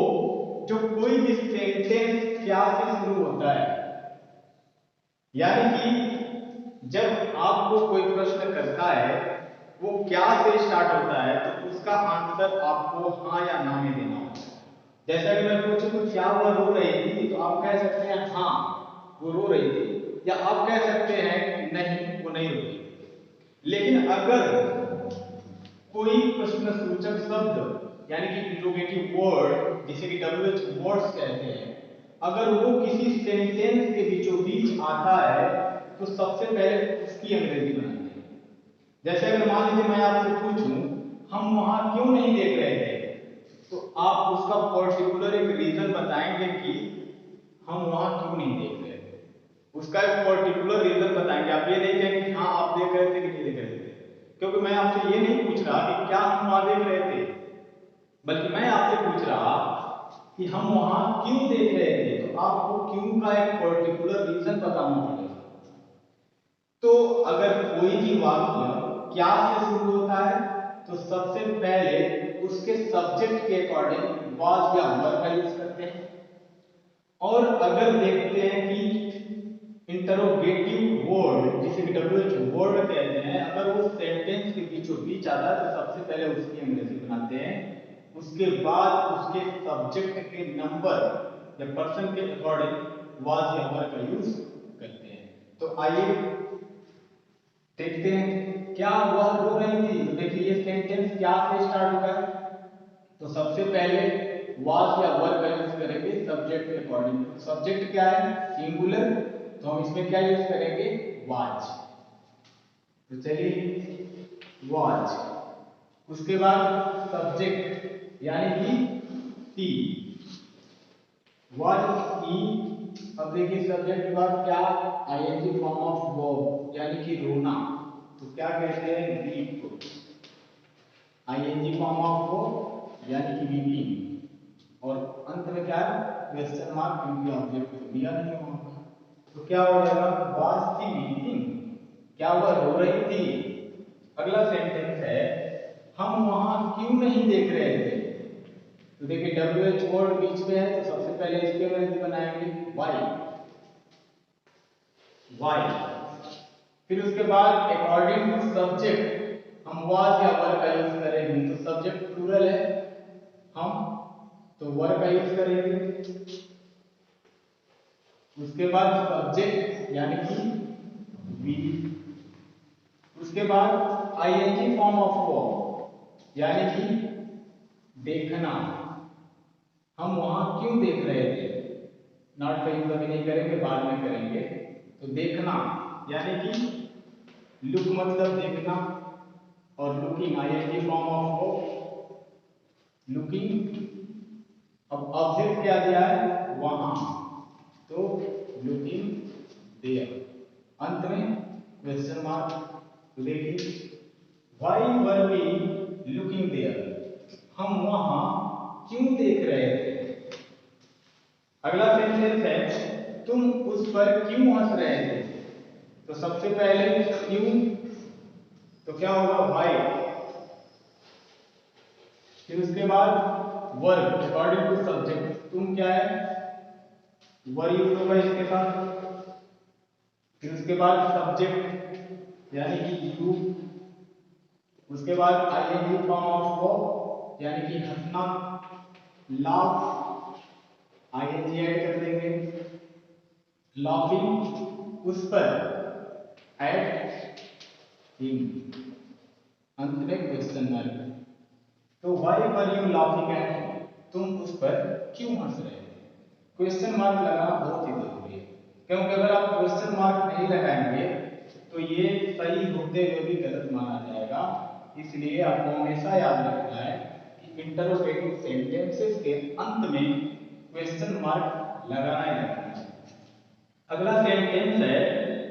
जो कोई भी सेंटेंस क्या से शुरू होता है, यानी कि जब आपको कोई प्रश्न करता है वो क्या से स्टार्ट होता है तो उसका आंसर आपको हाँ या ना में देना होता है। जैसा कि मैं पूछूं तो क्या वो रो रही थी, तो आप कह सकते हैं हाँ वो रो रही थी, या आप कह सकते हैं नहीं वो नहीं रो रही थी। लेकिन अगर कोई प्रश्न सूचक शब्द यानी कि इंट्रोगेटिव वर्ड जिसे कि WH वर्ड्स कहते हैं, अगर वो किसी सेंटेंस के बीचों बीच आता है तो सबसे पहले उसकी अंग्रेजी बनाते हैं। जैसे अगर मान लीजिए मैं आपसे पूछूं हम वहां क्यों नहीं देख रहे थे, तो आप उसका पर्टिकुलर एक रीजन बताएंगे कि हम वहां क्यों नहीं देख रहे थे, उसका एक पर्टिकुलर रीजन बताएंगे। आप ये नहीं कहेंगे कि हाँ आप देख रहे थे कि नहीं देख रहे थे, क्योंकि मैं आपसे ये नहीं पूछ रहा कि क्या हम वहां देख रहे थे, बल्कि मैं आपसे पूछ रहा कि हम वहां क्यों देख रहे थे। तो आपको क्यों का एक पर्टिकुलर रीजन बताना पड़ेगा। तो अगर कोई भी वाक्य क्या से शुरू होता है तो सबसे पहले उसके सब्जेक्ट के अकॉर्डिंग वाज या वर का यूज करते हैं। और अगर देखते हैं कि इंटरोगेटिव वर्ड जिसे कि WH वर्ड कहते हैं, अगर वो सेंटेंस के बीचों बीच आता है तो सबसे पहले उसकी अंग्रेजी बनाते हैं, उसके बाद उसके सब्जेक्ट के नंबर या पर्सन के अकॉर्डिंग वाज या वर का यूज करते हैं। तो आइए देखते हैं क्या वह रो रही थी। तो देखिए ये सेंटेंस क्या से स्टार्ट होगा, तो सबसे पहले वाज या वर का यूज करेंगे सब्जेक्ट के अकॉर्डिंग। सब्जेक्ट क्या है, सिंगुलर, तो हम इसमें क्या यूज करेंगे, वाज। तो चलिए was। उसके बाद सब्जेक्ट यानी कि सी, was ही। अब देखिए सब्जेक्ट के बाद क्या, आईएनजी फॉर्म ऑफ वर्ब यानी कि रोना, तो क्या कहते हैं, वीप को। आईएनजी फॉर्म ऑफ वर्ब यानी कि वीपिंग, और अंत में क्या है, क्वेश्चन मार्क, क्योंकि ऑब्जेक्ट तो दिया नहीं है वहां पर। तो क्या हो जाएगा, was she weeping, क्या वह रो रही थी। अगला सेंटेंस है, हम वहां क्यों नहीं देख रहे थे। तो देखिए WH वर्ड बीच में है, तो सबसे पहले इसके अंग्रेजी बनाएंगे why, why। फिर उसके बाद अकॉर्डिंग टू सब्जेक्ट हम was या वर का यूज करेंगे, तो सब्जेक्ट प्लूरल है हम, तो वर का यूज करेंगे। उसके बाद सब्जेक्ट यानी कि वी, उसके बाद आईएनजी फॉर्म ऑफ वर्ब यानी कि देखना, हम वहां क्यों देख रहे थे, नॉट का यूज अभी नहीं करेंगे, बाद में करेंगे। तो देखना यानी कि लुक मतलब देखना, और looking ING form of verb looking. अब ऑब्जेक्ट क्या दिया है, वहां, तो लुकिंग देयर। अंत में क्वेश्चन मार्क। तो देखिए why were we looking there, हम वहां क्यों देख रहे थे। अगला सेंटेंस है, तुम उस पर क्यों हंस रहे थे। तो सबसे पहले क्यों, तो क्या होगा, व्हाई। फिर उसके बाद वर्ब अकॉर्डिंग टू सब्जेक्ट, तुम क्या है, वर यूज होगा इसके साथ। फिर उसके बाद सब्जेक्ट यानी कि यू, उसके बाद आईएनजी फॉर्म ऑफ वर्ब यानी कि हंसना, लाफ, आईएनजी ऐड कर देंगे, लाफिंग, उस पर, एट हिम, अंत में क्वेश्चन मार्क। तो why were you laughing at him, तुम उस पर क्यों हंस रहे थे। क्वेश्चन मार्क लगाना बहुत ही जरूरी है, क्योंकि अगर आप क्वेश्चन मार्क नहीं लगाएंगे तो ये सही होते हुए भी गलत माना जाएगा। इसलिए आपको हमेशा याद रखना है कि इंटरोगेटिव सेंटेंसेस के अंत में क्वेश्चन मार्क लगाना ही लगाना है। अगला सेंटेंस है,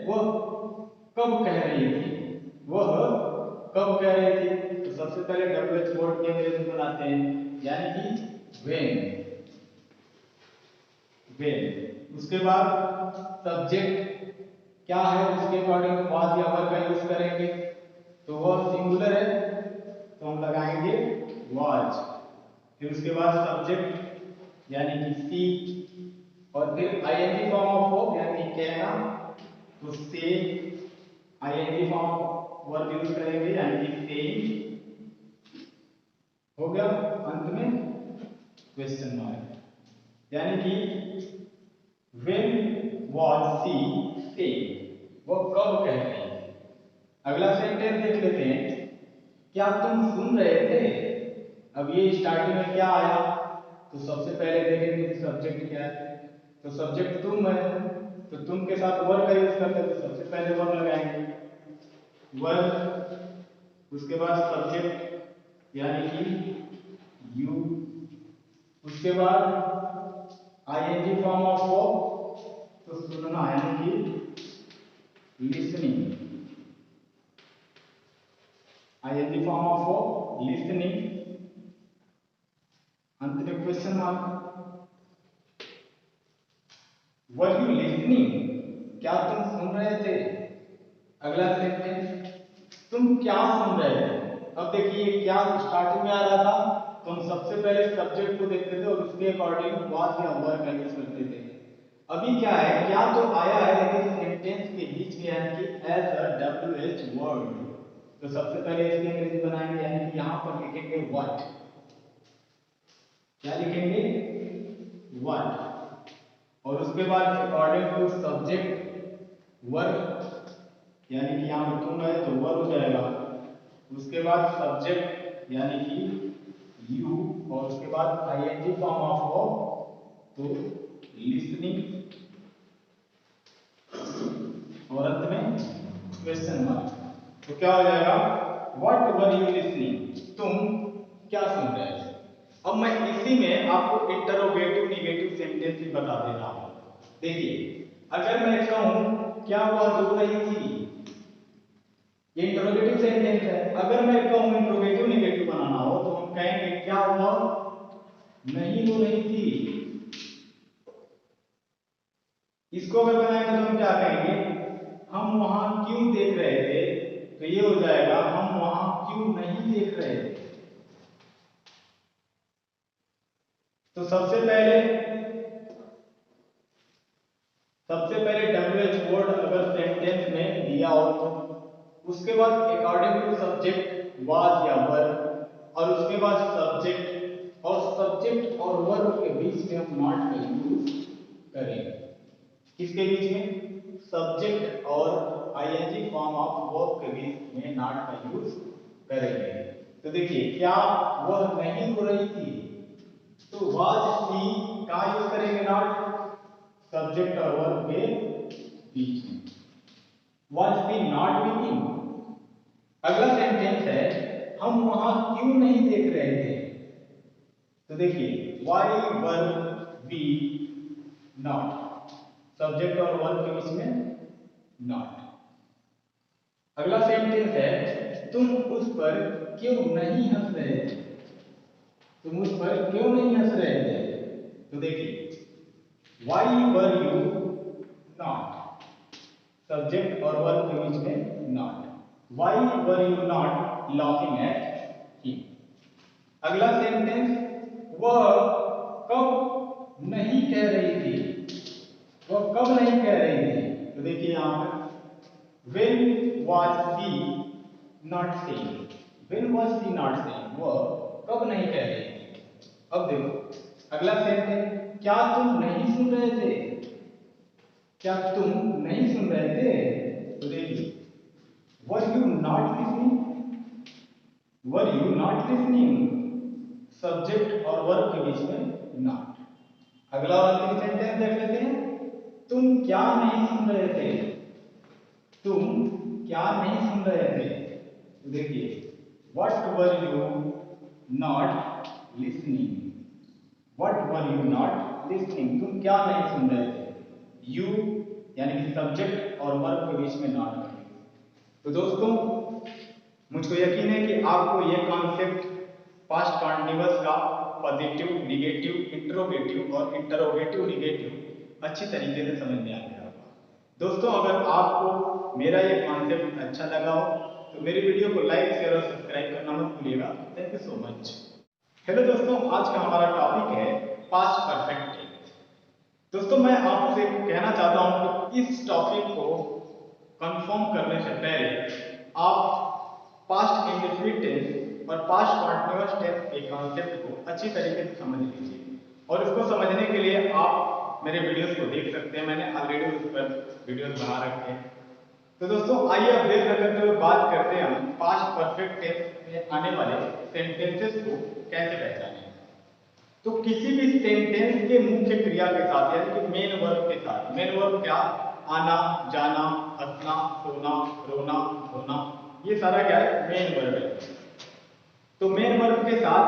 वह कब कह रही थी, वह कब कह रही थी। तो सबसे पहले WH वर्ड के अंग्रेजी बनाते हैं यानी कि व्हेन, व्हेन। उसके बाद सब्जेक्ट क्या है, उसके अकॉर्डिंग was या वर का यूज करेंगे, तो वह सिंगुलर है तो हम लगाएंगे was। फिर उसके बाद सब्जेक्ट यानी कि सी, और फिर आईएनजी फॉर्म ऑफ वर्ब यानी कि कहना, तो से, आईएनजी फॉर्म वर्ब यूज करेंगे यानी कि सेइंग, हो गया। अंत में क्वेश्चन मार्क, यानी कि when was she saying, वो कब कह रही थी। अगला सेंटेंस देख लेते हैं, क्या तुम सुन रहे थे। अब ये स्टार्टिंग में क्या आया, तो सबसे पहले देखेंगे कि सब्जेक्ट क्या है, तो सब्जेक्ट तुम है, तो तुम के साथ वर का यूज करते हैं, तो सबसे पहले वर लगाएंगे, वर। उसके बाद सब्जेक्ट यानी कि यू, उसके बाद आईएनजी फॉर्म ऑफ वर्ब, तो सुनना यानी कि listening, ING form of verb listening, अंत में question mark. Were you listening, क्या तुम सुन रहे थे। अगला सेंटेंस, तुम क्या सुन रहे थे। अब देखिए क्या स्टार्टिंग में आ रहा था, तो हम सबसे पहले सब्जेक्ट को देखते थे और उसके अकॉर्डिंग was या वर का यूज करते थे। अभी क्या है, क्या तो आया है लेकिन सेंटेंस के बीच में यानी कि एज अ WH वर्ड, तो सबसे पहले इसकी अंग्रेजी बनाएंगे यानी कि यहां पर लिखेंगे व्हाट, क्या लिखेंगे, व्हाट। और उसके बाद अकॉर्डिंग टू सब्जेक्ट वर्ब, यानी कि यहां पर तुम है तो वर हो जाएगा। उसके बाद सब्जेक्ट यानी कि यू, और उसके बाद आईएनजी फॉर्म ऑफ वर्ब, तो लिसनिंग, और अंत में क्वेश्चन मार्क। तो क्या हो जाएगा, व्हाट वर यू लिसनिंग, तुम क्या सुन रहे थे। अब मैं इसी में आपको इंटरोगेटिव निगेटिव सेंटेंस भी बता दे रहा हूं। देखिए, अगर मैं कहूं क्या वह रो रही थी, ये इंटरोगेटिव सेंटेंस है। अगर मैं कहूं इंटरोगेटिव निगेटिव बनाना हो तो हम कहेंगे क्या वह नहीं रो रही थी। इसको अगर बनाएंगे तो हम क्या कहेंगे, हम वहां क्यों देख रहे थे, तो ये हो जाएगा हम वहां क्यों नहीं देख रहे थे। तो सबसे पहले WH वर्ड अगर सेंटेंस में दिया हो तो उसके बाद अकॉर्डिंग टू सब्जेक्ट वाज या वर, और उसके बाद सब्जेक्ट और वर्ब के बीच में हम नॉट का यूज करेंगे। किसके बीच में, सब्जेक्ट और आईएनजी फॉर्म ऑफ वर्ब के बीच में नॉट का यूज करेंगे। तो देखिए, क्या वह नहीं रो रही थी, तो वाज सी का यूज करेंगे नॉट, सब्जेक्ट और वर्ब के बीच में। Was she not weeping. अगला सेंटेंस है हम वहां क्यों नहीं देख रहे थे, तो देखिए why were we not, subject और वर्ब के बीच में नॉट। अगला सेंटेंस है तुम उस पर क्यों नहीं हंस रहे थे, तुम उस पर क्यों नहीं हंस रहे थे, तो देखिए why were you not, subject और वर्ब के बीच में not, why were you not laughing at him. अगला सेंटेंस वह कब नहीं कह रही थी, वह कब नहीं कह रही थी, तो देखिए यहां पर when was she not saying, when was she not saying, वह कब नहीं कह रही थी। अब देखो अगला सेंटेंस क्या तुम नहीं सुन रहे थे, क्या तुम नहीं सुन रहे थे, तो देखिए were you not listening, were you not listening, subject और वर्ब के बीच में नॉट। अगला वाला सेंटेंस देख लेते हैं, तुम क्या नहीं सुन रहे थे, तुम क्या नहीं सुन रहे थे, तो देखिए what were you not listening, what were you not listening, तुम क्या नहीं सुन रहे थे, यू यानी कि सब्जेक्ट और वर्ब के बीच में नॉट करेंगे। तो दोस्तों मुझको यकीन है कि आपको ये कॉन्सेप्ट पास्ट कंटीन्यूअस का पॉजिटिव, निगेटिव, इंट्रोगेटिव और इंटरोगेटिव निगेटिव अच्छी तरीके से समझ में आ गया होगा। दोस्तों अगर आपको मेरा ये कॉन्सेप्ट अच्छा लगा हो तो मेरी वीडियो को लाइक, शेयर और सब्सक्राइब करना मत भूलिएगा। Thank you so much. Hello दोस्तों, आज का हमारा टॉपिक है पास्ट परफेक्ट टेंस। दोस्तों मैं आपसे कहना चाहता हूं कि इस टॉपिक को कंफर्म करने से पहले आप पास्ट इंडेफिनिट टेंस और पास्ट कंटीन्यूअस टेंस के कॉन्सेप्ट को अच्छी तरीके से समझ लीजिए, और इसको समझने के लिए आप मेरे वीडियोस को देख सकते हैं, मैंने ऑलरेडी उस पर वीडियोस बना रखे हैं। तो दोस्तों आइए अब देर न करते हुए बात करते हैं हम पास्ट परफेक्ट टेंस में आने वाले सेंटेंसेस को कैसे पहचानें। तो किसी भी सेंटेंस के मुख्य क्रिया के साथ यानी कि मेन वर्ब के साथ, मेन वर्ब क्या, आना, जाना, हंसना, सोना, रोना, धोना, ये सारा क्या है, मेन वर्ब है। तो मेन वर्ब के साथ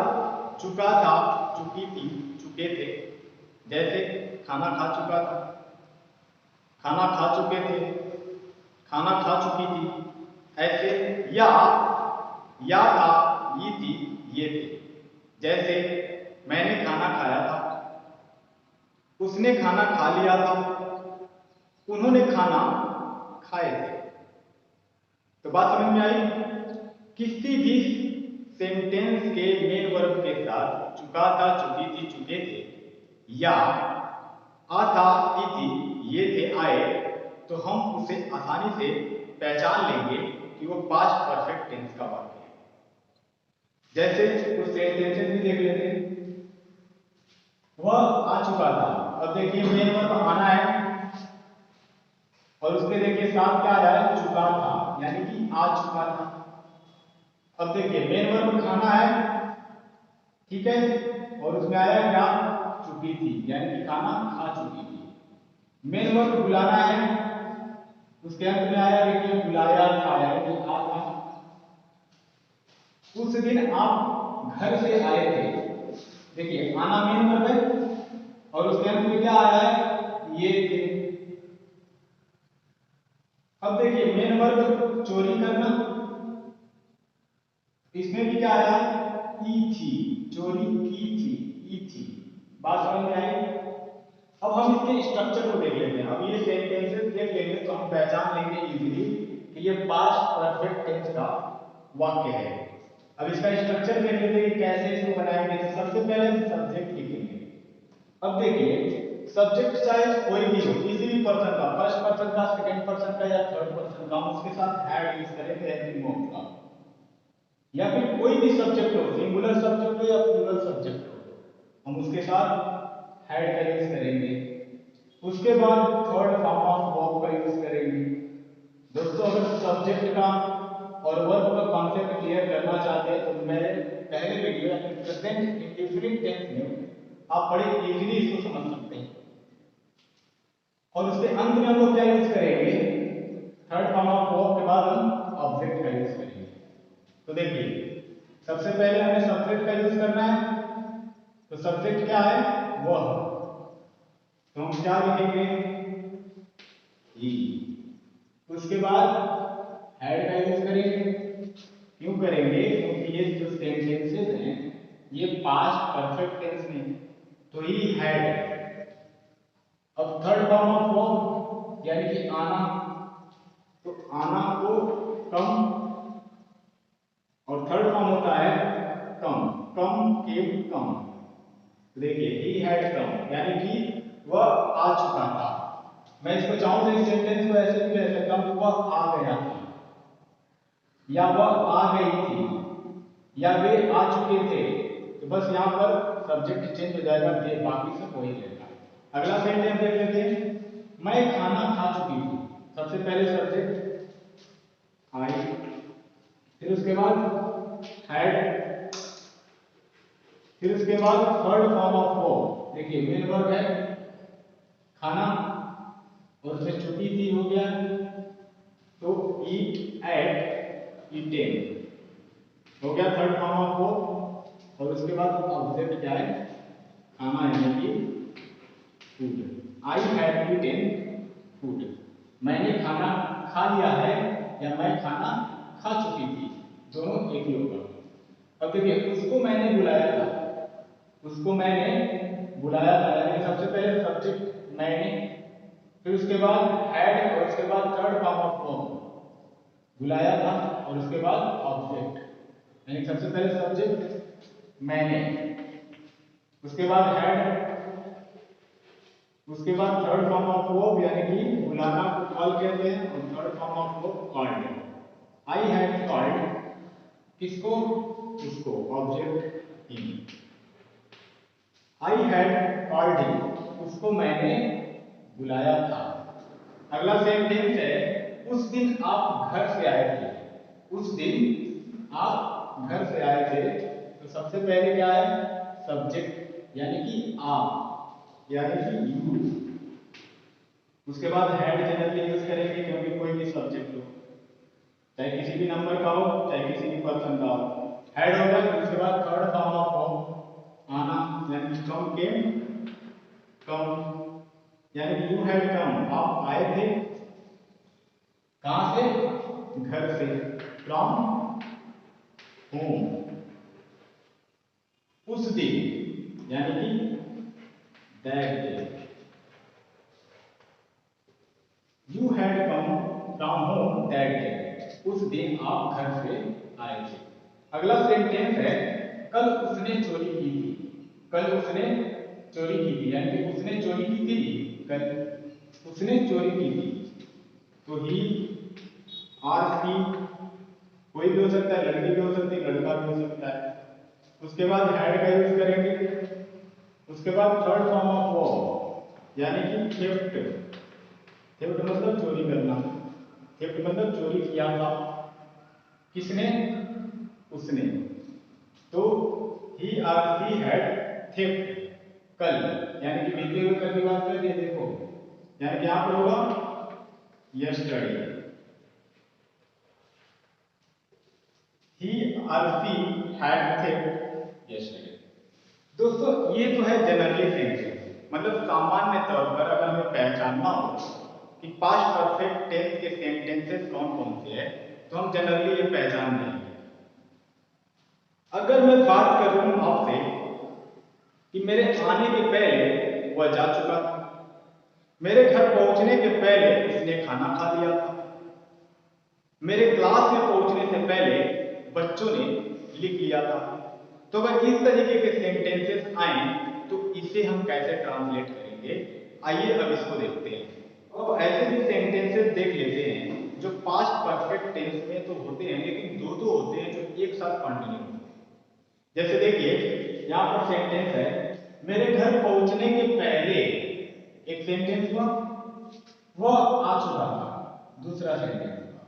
चुका था, चुकी थी, चुके थे, जैसे खाना खा चुका था, खाना खा चुके थे, खाना खा चुकी थी, ऐसे या था, ये थी, ये थे, जैसे मैंने खाना खाया था, उसने खाना खा लिया था, उन्होंने खाना खाए थे। तो बात समझ में आई, किसी भी सेंटेंस के मेन वर्ब के साथ चुका था, चुकी थी, चुके थे, या आ था, ई थी, ये थे, आए, तो हम उसे आसानी से पहचान लेंगे कि वो पास्ट परफेक्ट टेंस का वाक्य है। जैसे कुछ सेंटेंसेस भी देख लेते हैं। वह आ चुका था, अब देखिए मेन वर्ब आना है और उसके देखिए साथ क्या आ रहा है, चुका था, यानी कि आ चुका था। अब देखिए मेन वर्ब खाना है, ठीक है, और उसमें आया क्या, चुकी थी, यानी कि खाना खा चुकी थी। मेन वर्ब बुलाना है, उसके अंत में आया देखिए बुलाया था, यानी कि आ था। उस दिन आप घर से आए थे। देखिए आना मेन वर्ब है और उसके अंत में क्या आया है, ये थे। अब देखिए मेन वर्ब चोरी करना, इसमें भी क्या आया, ई थी, चोरी की थी, ई थी। बात समझ में आई। अब हम इसके स्ट्रक्चर को देख लेते हैं। अब ये सेंटेंसेस देख लेंगे तो हम पहचान लेंगे इजीली कि ये पास्ट परफेक्ट टेंस का वाक्य है। अब इसका स्ट्रक्चर देख लेते हैं कि कैसे इसको बनाएंगे। तो सबसे पहले हम सब्जेक्ट लिखेंगे। अब देखिए सब्जेक्ट चाहे कोई भी हो, किसी भी पर्सन का, फर्स्ट पर्सन का, सेकंड पर्सन का या थर्ड पर्सन का, हम उसके साथ हैड यूज करेंगे हेल्पिंग वर्ब का। या फिर कोई भी सब्जेक्ट हो, सिंगुलर सब्जेक्ट हो या प्लूरल सब्जेक्ट हो, हम उसके साथ हैड का यूज करेंगे। उसके बाद थर्ड फॉर्म ऑफ वर्ब का यूज करेंगे। दोस्तों अगर सब्जेक्ट का और वर्ब का कॉन्सेप्ट क्लियर करना चाहते हैं तो मेरे पहले वीडियो या फिर प्रेजेंट इंडेफिनिट टेंस में आप बड़े इजीली इसको समझ सकते हैं। और उसके अंत में हम लोग क्या यूज करेंगे, थर्ड फॉर्म ऑफ वर्ब के बाद हम ऑब्जेक्ट का यूज करेंगे। तो देखिए सबसे पहले हमें सब्जेक्ट का यूज करना है। तो सब्जेक्ट क्या है, वह। तो हम क्या लिखेंगे, ही। उसके बाद हैड का यूज करेंगे। क्यों करेंगे, क्योंकि ये जो सेंटेंसेस हैं ये पास्ट परफेक्ट टेंस में, तो ही हैड। अब थर्ड फॉर्म ऑफ वर्ब यानी कि आना, तो आना को कम, और थर्ड फॉर्म होता है कम, कम केम कम। देखिए ही हैड कम यानी कि वह आ चुका था। मैं इसको चाहूं तो इस सेंटेंस को ऐसे भी कह सकता हूं, वह आ गया था, या वह आ गई थी, या वे आ चुके थे। तो बस यहाँ पर सब्जेक्ट चेंज हो जाएगा, वे बाकी सब वही रहेगा। अगला सेंटेंस देख लेते हैं, मैं खाना खा चुकी थी। सबसे पहले सब्जेक्ट आई, फिर उसके बाद हैड, फिर उसके बाद थर्ड फॉर्म ऑफ वर्ब। देखिए मेन वर्ब है खाना और उसमें छुट्टी थी हो गया, तो ईट एट ईटेन हो गया थर्ड फॉर्म ऑफ वर्ब। और उसके बाद ऑब्जेक्ट क्या है, खाना यानी कि food. I had eaten food, मैंने खाना खा लिया है या मैं खाना खा चुकी थी, दोनों एक ही होगा। अब देखिए उसको मैंने बुलाया था, उसको मैंने बुलाया था यानी कि सबसे पहले सब्जेक्ट मैंने, फिर उसके बाद हैड और उसके बाद थर्ड फॉर्म ऑफ वर्ब बुलाया था, और उसके बाद ऑब्जेक्ट यानी सबसे पहले सब्जेक्ट मैंने, उसके बाद हैड, उसके बाद थर्ड फॉर्म ऑफ वर्ब यानी कि बुलाना को कॉल कहते हैं, और third form of verb called. I had called किसको, उसको, object him. I had called him, उसको मैंने बुलाया था। अगला सेंटेंस है, उस दिन आप घर से आए थे। उस दिन आप घर से आए थे, तो सबसे पहले क्या है, सब्जेक्ट यानी कि आप यानी कि यू। उसके बाद हैड जनरली यूज करेंगे क्योंकि कोई भी सब्जेक्ट हो, चाहे किसी भी नंबर का हो चाहे किसी भी पर्सन का हो, हैड होगा। फिर उसके बाद थर्ड फॉर्म ऑफ वर्ब आना यानी कम केम कम, यानी कि यू हैड कम, आप आए थे कहां से, घर से, फ्रॉम होम। उस दिन यानी कि that day, you had come from home that day, उस दिन आप घर से आए थे। अगला सेंटेंस है, कल उसने चोरी की थी। कल उसने चोरी की थी यानी कि उसने चोरी की थी, कल उसने चोरी की थी। तो ही आर सी कोई भी हो सकता है, लड़की भी हो सकती है, लड़का भी हो सकता है। उसके बाद हैड का यूज करेंगे। उसके बाद थर्ड फॉर्म ऑफ वर्ब यानी कि थेफ्ट। थेफ्ट मतलब चोरी करना, थेफ्ट मतलब चोरी किया था, किसने, उसने। तो ही आर सी हैड थेफ्ट कल, यानी कि बीते हुए कल की बात कर रही है। देखो यानी कि यहां पर होगा yesterday, he or she had slept yesterday। दोस्तों ये तो है जनरली सेंटेंस, मतलब सामान्य तौर पर अगर हमें पहचानना हो कि पास्ट परफेक्ट टेंस के सेंटेंसेस कौन कौन से हैं तो हम जनरली ये पहचान लेंगे। अगर मैं बात कर रहा हूं आपसे कि मेरे आने के पहले वह जा चुका था, मेरे घर पहुंचने के पहले उसने खाना खा लिया था, मेरे क्लास में पहुंचने से पहले बच्चों ने लिख लिया था। तो अगर इस तरीके के सेंटेंसेस आए तो इसे हम कैसे ट्रांसलेट करेंगे, आइए अब इसको देखते हैं। अब ऐसे भी सेंटेंसेस देख लेते हैं जो पास्ट परफेक्ट टेंस में तो होते हैं लेकिन दो दो होते हैं जो एक साथ कंटिन्यू होते हैं। जैसे देखिए यहाँ पर सेंटेंस है मेरे घर पहुंचने के पहले, एक सेंटेंस हुआ, वह आ चुका था, दूसरा सेंटेंस हुआ।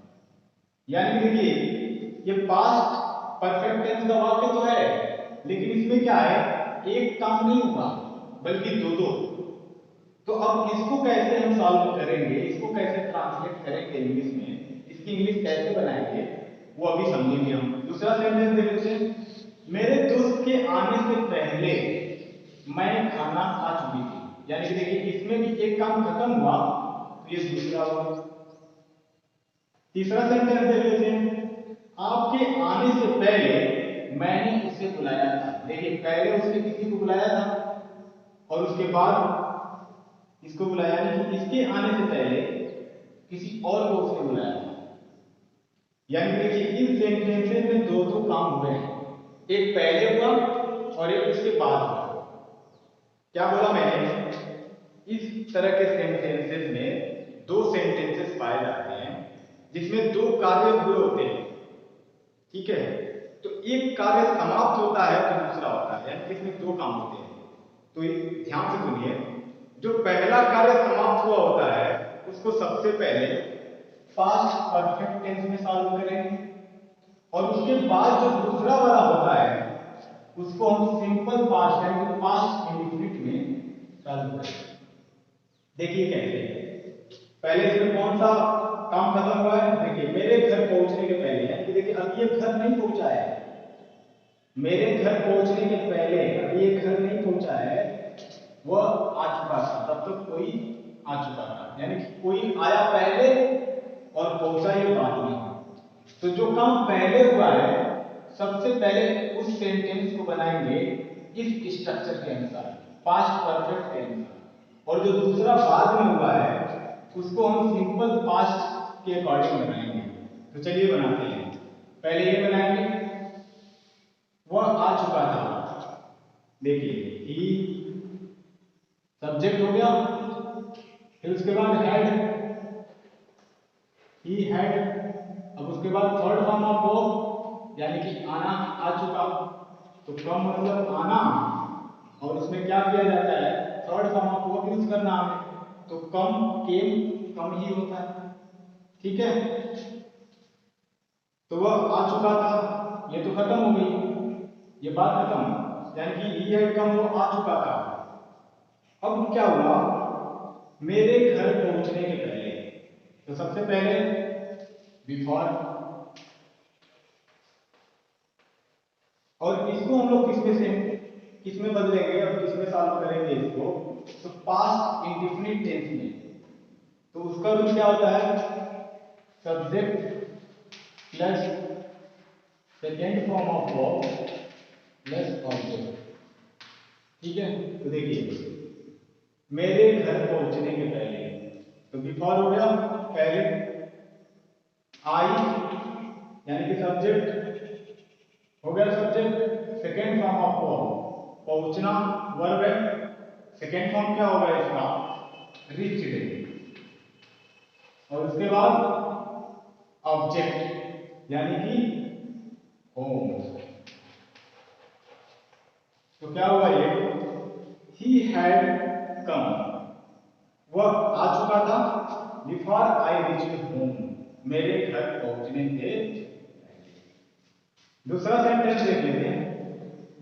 यानी देखिए ये पास्ट परफेक्ट टेंस का वाक्य तो है लेकिन इसमें क्या है, एक काम नहीं हुआ बल्कि दो दो। तो अब इसको कैसे हम सॉल्व करेंगे, इसको कैसे ट्रांसलेट करेंगे इंग्लिश में, इसकी इंग्लिश कैसे बनाएंगे वो अभी समझेंगे हम। दूसरा सेंटेंस देख लेते हैं, मेरे दोस्त के आने से पहले मैं खाना खा चुकी थी। यानी कि देखिए इसमें भी एक काम खत्म हुआ तो ये दूसरा हुआ। तीसरा सेंटेंस देख लेते हैं, आपके आने से पहले मैंने उसे बुलाया था। देखिए पहले उसने किसी को बुलाया था और उसके बाद इसको बुलाया, नहीं इसके आने से पहले किसी और को उसने बुलाया था। यानी देखिए इन सेंटेंसेस में दो दो काम हुए हैं, एक पहले हुआ और एक उसके बाद हुआ। क्या बोला मैंने, इस तरह के सेंटेंसेस में दो सेंटेंसेस पाए जाते हैं जिसमें दो कार्य हुए होते हैं, ठीक है। तो एक कार्य समाप्त होता है तो दूसरा होता है, यानी इसमें दो काम होते हैं। तो ध्यान से सुनिए, जो पहला कार्य समाप्त हुआ होता है उसको सबसे पहले पास्ट परफेक्ट टेंस में सॉल्व करेंगे और उसके बाद जो दूसरा वाला होता है उसको हम सिंपल पास्ट यानी कि पास्ट इंडेफिनिट में सॉल्व करेंगे। देखिए कैसे, पहले इसमें कौन सा काम खत्म हुआ है, देखिए मेरे घर पहुंचने के पहले, यानी कि देखिए अब ये घर नहीं पहुंचा है, मेरे घर पहुंचने के पहले अब ये घर नहीं पहुंचा है, वह आ चुका था, तब तक कोई आ चुका था, यानी कि कोई आया पहले और पहुंचा ये बाद में। तो जो काम पहले हुआ है सबसे पहले उस सेंटेंस को बनाएंगे इस स्ट्रक्चर के अनुसार, पास्ट परफेक्ट के अनुसार, और जो दूसरा बाद में हुआ है उसको हम सिंपल पास्ट के अकॉर्डिंग बनाएंगे। तो चलिए बनाते हैं। पहले ये बनाएंगे, वह आ चुका था, देखिए ही सब्जेक्ट हो गया, फिर उसके बाद हैड, ही हैड, अब उसके बाद थर्ड फॉर्म ऑफ वर्ब यानी कि आना, आ चुका, तो कम मतलब आना, और उसमें क्या किया जाता है, third form of verb use करना हमें, तो कम, केम, कम ही होता है, ठीक है। तो वह आ चुका था, ये तो खत्म हो गई, ये बात खत्म, यानी कि ही हैड कम, वो आ चुका था। अब क्या हुआ, मेरे घर पहुंचने के पहले, तो सबसे पहले बिफोर, और इसको हम लोग किसमें बदलेंगे और किसमें सॉल्व करेंगे इसको, तो पास्ट इंडेफिनिट टेंस में। तो उसका रूल क्या होता है, subject plus second form of verb plus object, ठीक है। तो देखिए मेरे घर पहुंचने के पहले, तो बिफोर हो गया पहले, आई यानी कि सब्जेक्ट हो गया, subject, second form of verb पहुंचना वर्ब है, सेकेंड फॉर्म क्या होगा इसका, रीच्ड, और उसके बाद ऑब्जेक्ट यानी कि होम। तो क्या हुआ ये, ही हैड कम, वह आ चुका था, बिफोर आई रीच्ड होम, मेरे घर पहुंचने से पहले। दूसरा सेंटेंस देख लेते हैं,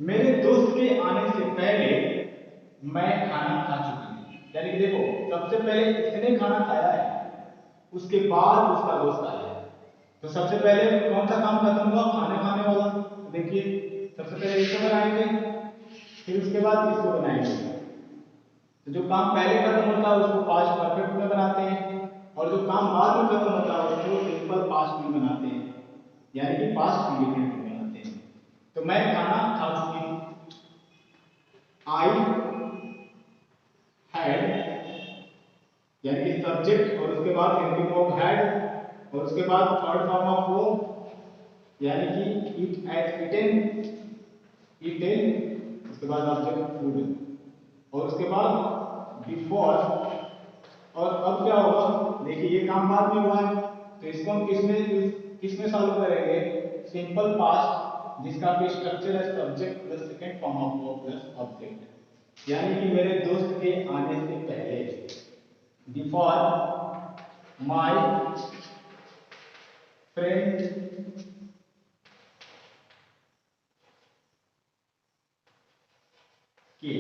मेरे दोस्त के आने से पहले मैं खाना खा चुकी थी। यानी कि देखो सबसे पहले इसने खाना खाया है, उसके बाद उसका दोस्त आया है, तो सबसे पहले कौन सा काम खत्म हुआ, खाने खाने वाला। देखिए सबसे पहले इसको बनाएंगे, फिर उसके बाद इसको बनाएंगे। तो जो काम पहले खत्म होता है उसको पास्ट परफेक्ट में बनाते हैं, और जो काम बाद में खत्म होता है उसको सिंपल पास्ट में बनाते हैं, यानी कि पास्ट पीरियड में बनाते हैं। तो मैं खाना खा चुकी हूँ, आई हैड, यानी कि सब्जेक्ट, और उसके बाद हेल्पिंग वर्ब हैड, और उसके बाद थर्ड फॉर्म ऑफ वर्ब यानी कि इट हैज ईटन, ईटन, उसके बाद ऑब्जेक्ट फूड, और उसके बाद बिफोर। और अब क्या होगा, देखिए ये काम बाद में हुआ है, तो इसको हम किसमें सॉल्व करेंगे, सिंपल पास्ट, जिसका भी स्ट्रक्चर है subject plus second form of verb plus object, यानी कि मेरे दोस्त के आने से पहले, बिफोर माय फ्रेंड के।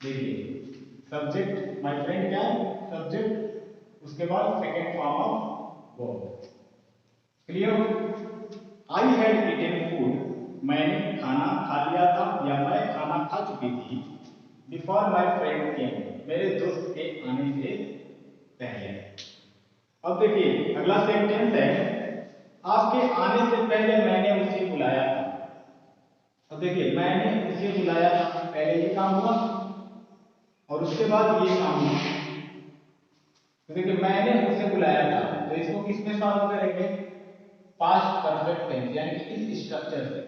देखिए सब्जेक्ट माय फ्रेंड क्या है, सब्जेक्ट, उसके बाद second form of verb. Clear. I had eaten food, मैंने खाना खा लिया था या मैं खाना खा चुकी थी, बिफोर माय फ्रेंड केम, मेरे दोस्त के आने से पहले। अब देखिए अगला सेंटेंस है, आपके आने से पहले मैंने उसे बुलाया था। अब देखिए मैंने उसे बुलाया था, पहले ये काम हुआ और उसके बाद ये काम हुआ। तो देखिए मैंने उसे बुलाया था, तो इसको किसमें सॉल्व करेंगे, पास्ट परफेक्ट टेंस यानी कि इस स्ट्रक्चर से,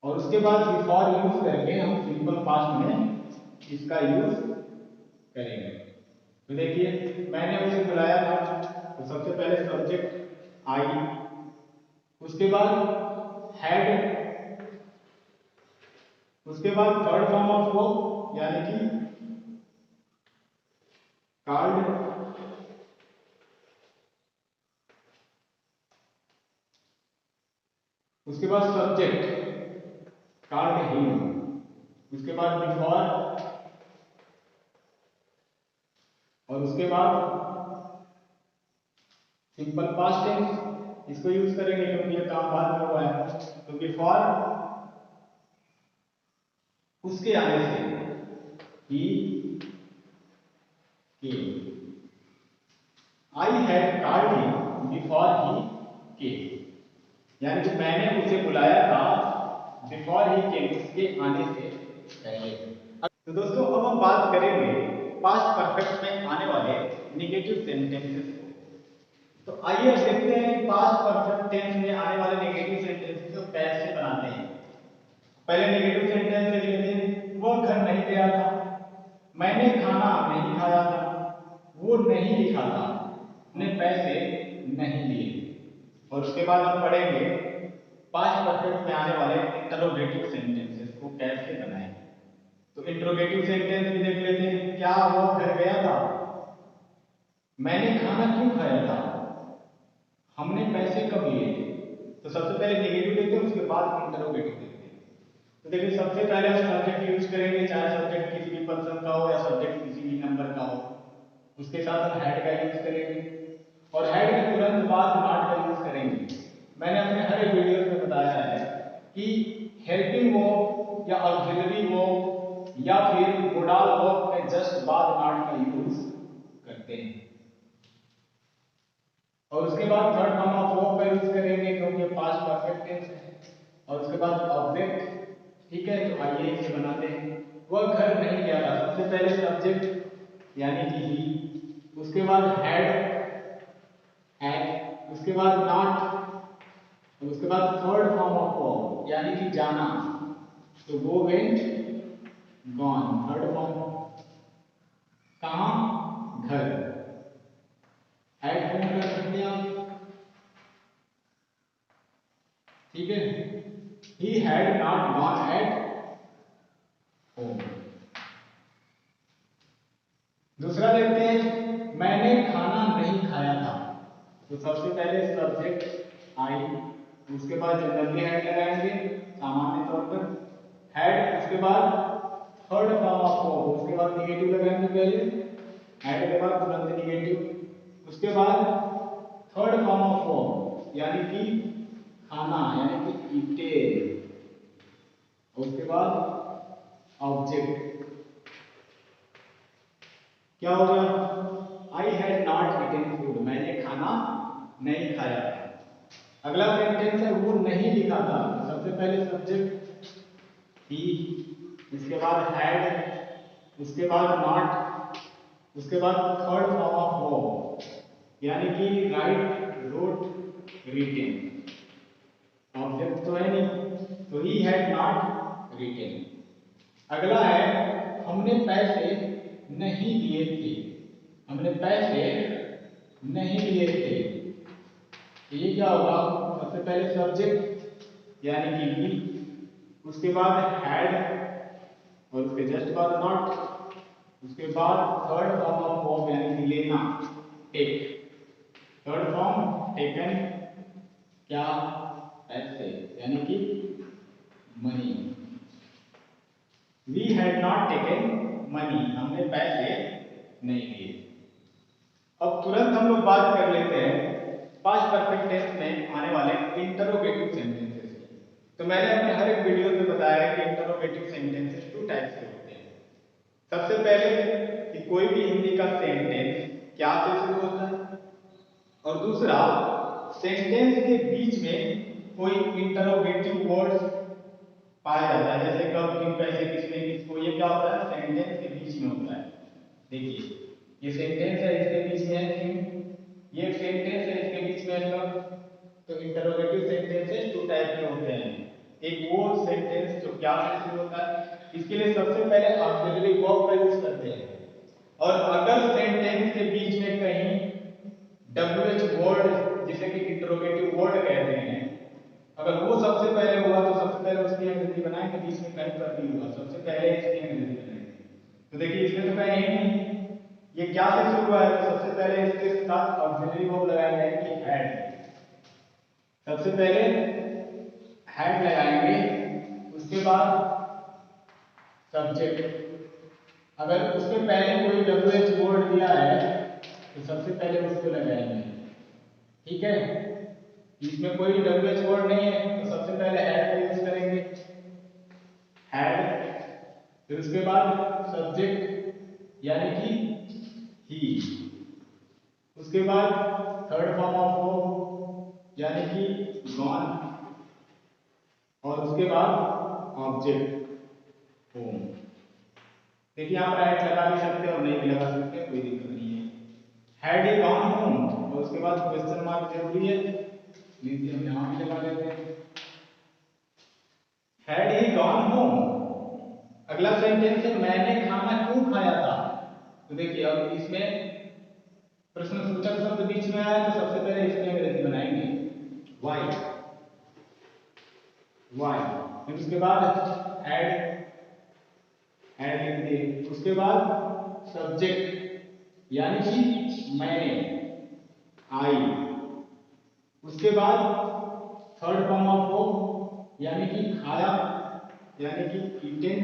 और उसके बाद बिफोर यूज करके हम सिंपल पास्ट में इसका यूज करेंगे। तो देखिए मैंने उसे बुलाया था, तो सबसे पहले सब्जेक्ट आई, उसके बाद हैड, उसके बाद थर्ड फॉर्म ऑफ वर्ब यानी कि कॉल्ड, उसके बाद सब्जेक्ट कॉल्ड हिम, उसके बाद बिफोर, और उसके बाद सिंपल पास्ट टेंस, इसको यूज करेंगे क्योंकि ये काम बाद में हुआ है। तो बिफोर उसके आने से, he came, I had called him before he came, यानी कि मैंने उसे बुलाया था बिफोर ही केम, उसके आने से पहले। तो दोस्तों अब हम बात करेंगे पास्ट परफेक्ट में आने वाले नेगेटिव सेंटेंसेस को। तो आइए अब देखते हैं कि पास्ट परफेक्ट टेंस में आने वाले नेगेटिव सेंटेंसेस को कैसे बनाते हैं। पहले नेगेटिव सेंटेंस देख लेते हैं, वो घर नहीं गया था, मैंने खाना नहीं खाया था, वो नहीं लिखा था, ने पैसे नहीं लिए। और उसके बाद हम पढ़ेंगे पास्ट परफेक्ट में आने वाले इंटरोगेटिव सेंटेंसेस को कैसे बनाएं। तो इंटरोगेटिव सेंटेंस भी देख लेते हैं, क्या वो घर गया था, मैंने खाना क्यों खाया था, हमने पैसे कब लिए थे। तो सबसे पहले नेगेटिव देखते हैं, उसके बाद इंटरोगेटिव देखते हैं। तो देखिए सबसे पहले हम सब्जेक्ट यूज करेंगे, चाहे सब्जेक्ट किसी भी पर्सन का हो या सब्जेक्ट किसी भी नंबर का हो। उसके साथ हम हैड का यूज करेंगे, और हैड के तुरंत बाद नॉट का यूज करेंगे। मैंने अपने हर एक वीडियो में बताया है कि हेल्पिंग वर्ब या ऑक्सिलरी वर्ब या फिर मोडाल वर्ब में जस्ट बाद नॉट का यूज करते हैं। और उसके बाद थर्ड फॉर्म ऑफ वर्ब का यूज करेंगे क्योंकि पास्ट परफेक्ट टेंस है। और उसके बाद ऑब्जेक्ट, ठीक है। तो आइए इसे बनाते हैं। वह घर नहीं गया था, सबसे पहले सब्जेक्ट यानी कि ही, उसके बाद हैड, उसके बाद नॉट, उसके बाद थर्ड फॉर्म ऑफ वर्ब यानी कि जाना, तो go went, gone, third form, कहां, घर, एट होम कर सकते हैं आप, ठीक है। He had not gone at home. दूसरा देखते हैं, मैंने खाना नहीं खाया था। तो सबसे पहले सब्जेक्ट आई, उसके बाद जनरली हैड लगाएंगे सामान्य तौर पर, हैड, उसके बाद थर्ड फॉर्म ऑफ वर्ब, उसके बाद नेगेटिव लगाएंगे पहले, हैड के बाद तुरंत नेगेटिव, उसके बाद थर्ड फॉर्म ऑफ वर्ब यानी कि खाना यानी कि ईटेन, उसके बाद ऑब्जेक्ट क्या हो गया, आई हैड नॉट ईटेन फूड, मैंने खाना नहीं खाया। अगला सेंटेंस है वो नहीं लिखा था, सबसे पहले सब्जेक्ट ही, इसके बाद हैड, उसके बाद नॉट, उसके बाद थर्ड फॉर्म ऑफ वर्ब यानी कि राइट, रोट, रिटेन। ऑब्जेक्ट तो है नहीं, तो ही हैड नॉट रिटेन। अगला है हमने पैसे नहीं लिए थे, हमने पैसे नहीं लिए थे, तो ये क्या होगा, सबसे पहले सब्जेक्ट यानी कि ही, उसके बाद हैड और उसके जस्ट बाद नॉट, उसके बाद थर्ड फॉर्म ऑफ वर्ब यानी कि लेना, टेक, थर्ड फॉर्म टेकन, क्या, पैसे यानी कि money. We had not taken money, हमने पैसे नहीं लिए। अब तुरंत हम लोग बात कर लेते हैं पास्ट परफेक्ट टेंस में आने वाले इंटरोगेटिव सेंटेंसेस की। तो मैंने अपने हर एक वीडियो में बताया है कि इंटरोगेटिव सेंटेंसेस टू टाइप्स के होते हैं। सबसे पहले कि कोई भी हिंदी का सेंटेंस क्या से शुरू होता है, और दूसरा सेंटेंस के बीच में कोई इंटरोगेटिव वर्ड्स पाया जाता है, जैसे कब, किन, कैसे, किसने, किसको, ये क्या होता है, सेंटेंस के बीच में होता है। देखिए ये सेंटेंस है, इसके बीच में है किन, ये सेंटेंस है, इसके बीच में है कब। तो इंटरोगेटिव सेंटेंसेस टू टाइप के होते हैं, एक वो सेंटेंस जो क्या से शुरू होता है, इसके लिए सबसे पहले ऑक्सिलरी वर्ब का यूज करते हैं, और अगर सेंटेंस के बीच में कहीं WH वर्ड जिसे कि इंटरोगेटिव वर्ड कहते हैं, अगर वो सबसे पहले हुआ तो सबसे पहले उसकी अंग्रेजी बनाएंगे, बीच में कहीं पर भी हुआ सबसे पहले इसकी अंग्रेजी बनाएंगे। तो देखिए इसमें तो कहीं नहीं, ये क्या से शुरू हुआ है, तो सबसे पहले इसके साथ ऑक्सिलरी वर्ब लगाएंगे कि हैड, सबसे पहले हैड लगाएंगे, उसके बाद सब्जेक्ट, अगर उसके पहले कोई WH वर्ड दिया है तो सबसे पहले उसको लगाएंगे, ठीक है। इसमें कोई WH वर्ड नहीं है तो सबसे पहले हैड का यूज करेंगे, हैड, फिर उसके बाद सब्जेक्ट यानी कि ही, उसके बाद थर्ड फॉर्म ऑफ वर्ब यानी कि गॉन, और उसके बाद ऑब्जेक्ट होम। देखिए आप राइट लगा भी सकते हैं और नहीं भी लगा सकते हैं, कोई दिक्कत नहीं है। हैड ही गॉन होम, और उसके बाद क्वेश्चन मार्क जरूरी है, नीचे हम यहां भी लगा देते हैं, हैड ही गॉन होम। अगला सेंटेंस है मैंने खाना क्यों खाया था, तो देखिए अब इसमें प्रश्नसूचक शब्द बीच में आया तो सबसे पहले इसकी अंग्रेजी बनाएंगे, व्हाई, व्हाई, फिर उसके बाद हैड, हैड लिख दिए, उसके बाद सब्जेक्ट यानी कि मैंने, आई, उसके बाद थर्ड फॉर्म ऑफ वर्ब यानी कि खाया यानी कि ईटेन,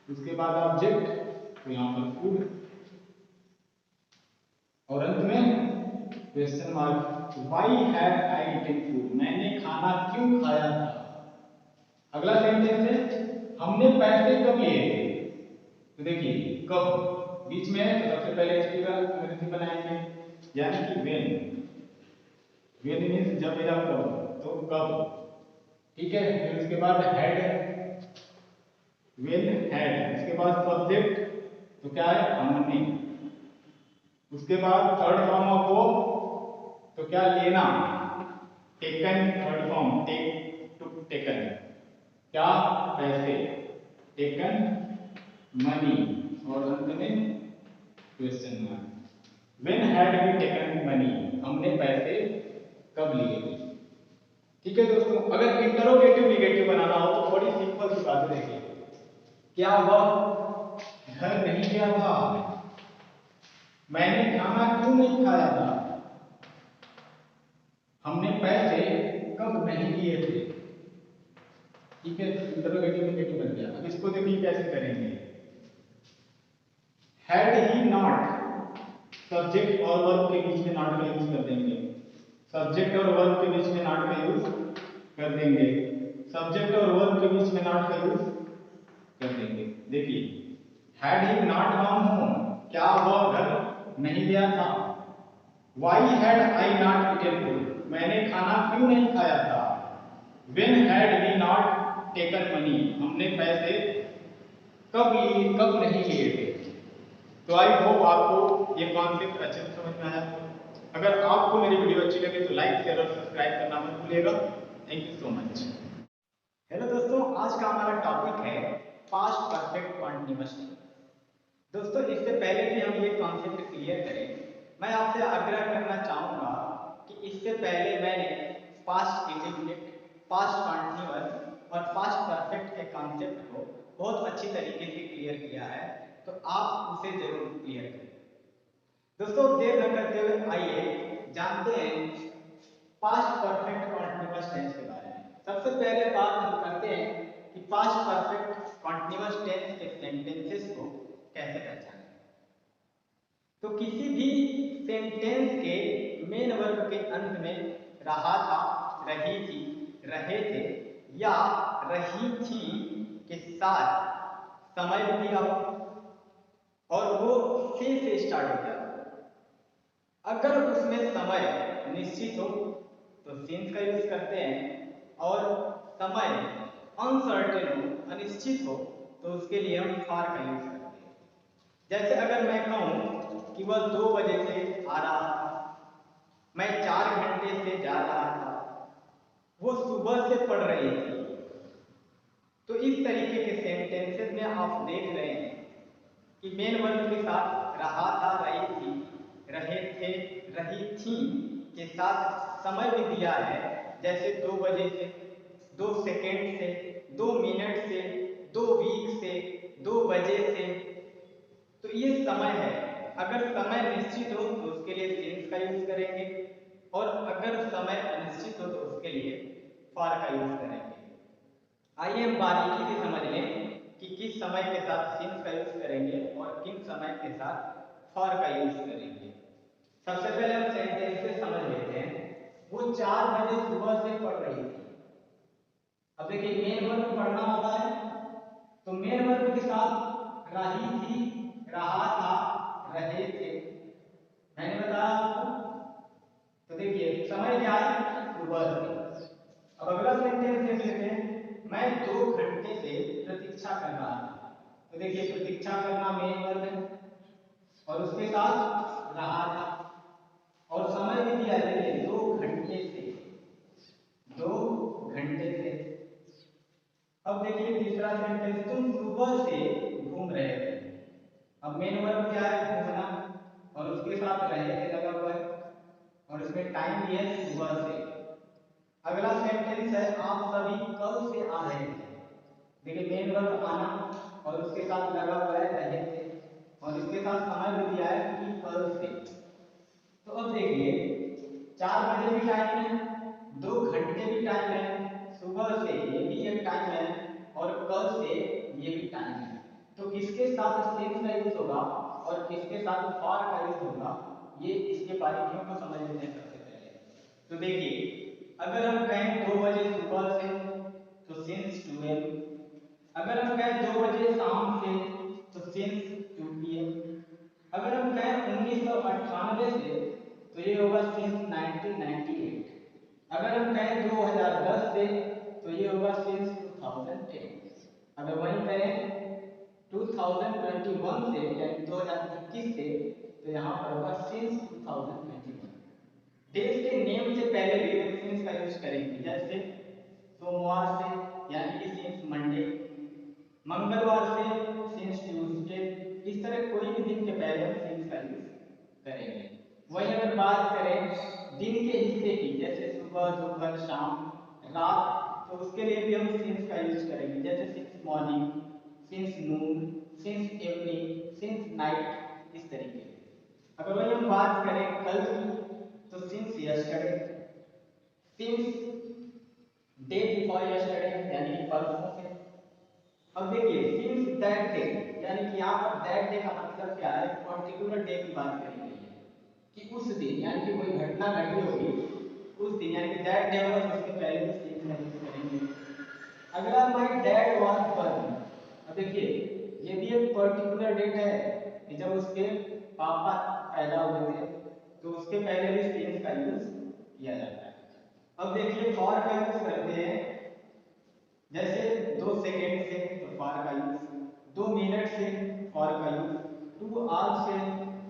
उसके बाद ऑब्जेक्ट तो यहां पर फूड, और अंत में question mark, why have I eaten food, मैंने खाना क्यों खाया था। अगला सेंटेंस है हमने पैसे कब लिए थे, तो देखिए कब बीच में है तो सबसे पहले इसकी अंग्रेजी बनाएंगे यानी कि व्हेन, व्हेन मींस जब या कब, तो कब, ठीक है। फिर उसके बाद हैड, व्हेन हैड, उसके बाद सब्जेक्ट तो क्या है, हमने, उसके बाद थर्ड फॉर्म ऑफ वर्ब तो क्या, लेना, taken, third form take, to taken, क्या, पैसे, टेकन मनी, और अंत में question mark, when had we taken money, हमने पैसे कब लिए थे। ठीक है दोस्तों, अगर इंटरोगेटिव निगेटिव बनाना हो तो बड़ी सिंपल सी बात है, देखिए क्या हुआ, घर नहीं गया था, मैंने खाना क्यों नहीं खाया था, हमने पैसे कब नहीं लिए थे, ठीक है। इंटरोगेटिव निगेटिव बन गया। अब इसको देखिए कैसे करेंगे, हैड ही नॉट, सब्जेक्ट और वर्ब के बीच में नॉट का यूज कर देंगे, सब्जेक्ट और वर्ब के बीच में नॉट का यूज कर देंगे, सब्जेक्ट और वर्ब के बीच में नॉट का यूज कर देंगे। देखिए, had he not gone home, क्या वह घर नहीं गया था। Why had I not eaten food, मैंने खाना क्यों नहीं खाया था। When had we not taken money, हमने पैसे कब नहीं लिए थे। तो आई होप आपको ये कॉन्सेप्ट अच्छे से समझ में आया। अगर आपको मेरी वीडियो अच्छी लगे तो लाइक शेयर और सब्सक्राइब करना मत भूलिएगा। Thank you so much. Hello दोस्तों, आज का हमारा टॉपिक है पास्ट परफेक्ट कंटीन्यूअस टेंस। दोस्तों, इससे पहले कि हम ये कॉन्सेप्ट क्लियर करें, मैं आपसे आग्रह करना चाहूँगा कि इससे पहले मैंने पास्ट इंडेफिनिट, पास्ट कंटीन्यूअस और पास्ट परफेक्ट के कॉन्सेप्ट को बहुत अच्छी तरीके से क्लियर किया है, तो आप उसे जरूर क्लियर करें। दोस्तों, देर न करते हुए आइए जानते हैं पास्ट परफेक्ट कंटीन्यूअस टेंस के बारे में। सबसे पहले बात हम करते हैं कि पास्ट परफेक्ट कंटीन्यूअस टेंस के सेंटेंसेस को कैसे पहचानें। तो किसी भी सेंटेंस के मेन वर्ब के अंत में रहा था, रही थी, रहे थे या रही थी के साथ समय दिया और वो से स्टार्ट हो गया। अगर उसमें समय निश्चित हो तो सिंस का यूज करते हैं, और समय अनसर्टेन हो, अनिश्चित हो, तो उसके लिए हम फॉर का यूज करते हैं। जैसे अगर मैं कहूं कि वह 2 बजे से आ रहा था, मैं 4 घंटे से जा रहा था, वो सुबह से पढ़ रही थी। तो इस तरीके के सेंटेंसेस में आप देख रहे हैं कि मेन वर्ब के साथ रहा था, रही थी, रहे थे, रही थी के साथ समय भी दिया है। जैसे 2 बजे से, 2 सेकेंड से, 2 मिनट से, 2 वीक से, 2 बजे से, तो ये समय है। अगर समय निश्चित हो तो उसके लिए सिंस का यूज करेंगे, और अगर समय अनिश्चित हो तो उसके लिए फॉर का यूज करेंगे। आइए हम बारीकी से समझ लें कि किस समय के साथ सिंस का यूज करेंगे और किन समय के साथ फॉर का यूज करेंगे। सबसे पहले हम सेंटेंस से समझ लेते हैं। वो 4 बजे सुबह से पढ़ रही थी। अब देखिए, मेन वर्ब पढ़ना होता है, तो मेन वर्ब के साथ रही थी, रहा था, रहे थे, मैंने बताया आपको। तो देखिए, समय क्या है, सुबह से। अब अगला सेंटेंस देख लेते हैं। मैं 2 घंटे से प्रतीक्षा कर रहा था। तो देखिए, प्रतीक्षा करना मेन वर्ब है और उसके साथ रहा था, और समय भी दिया, देखिए 2 घंटे से, 2 घंटे से। अब देखिए तीसरा सेंटेंस, तुम सुबह से घूम रहे थे। अब मेन वर्ब क्या है, घूमना, और उसके साथ रहे थे लगा हुआ है, और इसमें टाइम भी है सुबह से। अगला सेंटेंस है, आप सभी कल से आ रहे थे। देखिए, मेन वर्ब आना और उसके साथ लगा हुआ है रहे थे, और इसके साथ समय भी दिया है कि कल से। तो अब देखिए, 4 बजे भी टाइम है, 2 घंटे भी टाइम है, सुबह से ये भी एक टाइम है, और कल से ये भी टाइम है। तो किसके साथ सिंस का यूज होगा और किसके साथ फॉर का यूज होगा, ये इसके बारीकियों को समझ लेते हैं सबसे पहले। तो देखिए, अगर हम कहें 2 बजे सुबह से तो सिंस 2 am, अगर हम कहें 2 बजे शाम से तो सिंस 2 pm, अगर हम कहें 1998 से तो ये होगा सिंस 1998, अगर हम कहें 2010 से तो ये होगा सिंस 2010, अगर वहीं कहें 2021 से यानी 2021 से तो यहाँ पर होगा सिंस 2021। डेज के नेम से पहले भी हम सिंस का यूज करेंगे, जैसे सोमवार से यानी कि सिंस मंडे, मंगलवार से सिंस ट्यूसडे। इस तरह कोई भी दिन के पहले हम सिंस का यूज करेंगे। वही अगर बात करें दिन के हिस्से की, जैसे सुबह, दोपहर, शाम, रात, तो उसके लिए भी हम सिंस का यूज करेंगे, जैसे सिंस मॉर्निंग, सिंस नून, सिंस इवनिंग, सिंस नाइट, इस तरीके से। अगर वही हम बात करें कल की तो since yesterday, since day before yesterday यानी कि परसों से। अब देखिए, सिंस दैट डे, यानी कि यहाँ पर दैट डे का मतलब क्या है, पर्टिकुलर डे की बात करी गई है। कि उस दिन यानी कि कोई घटना घटी होगी उस दिन यानी कि दैट डे वाज उसके पहले भी सेम का यूज करेंगे। अगला माय डैड वाज बर्न। अब देखिए ये भी एक पर्टिकुलर डेट है कि जब उसके पापा पैदा हुए थे, तो उसके पहले भी सेम का यूज किया जाता है। अब देखिए फॉर का यूज करते हैं, जैसे 2 सेकेंड से तो फॉर का यूज, 2 मिनट से फॉर का यूज, 2 आवर्स से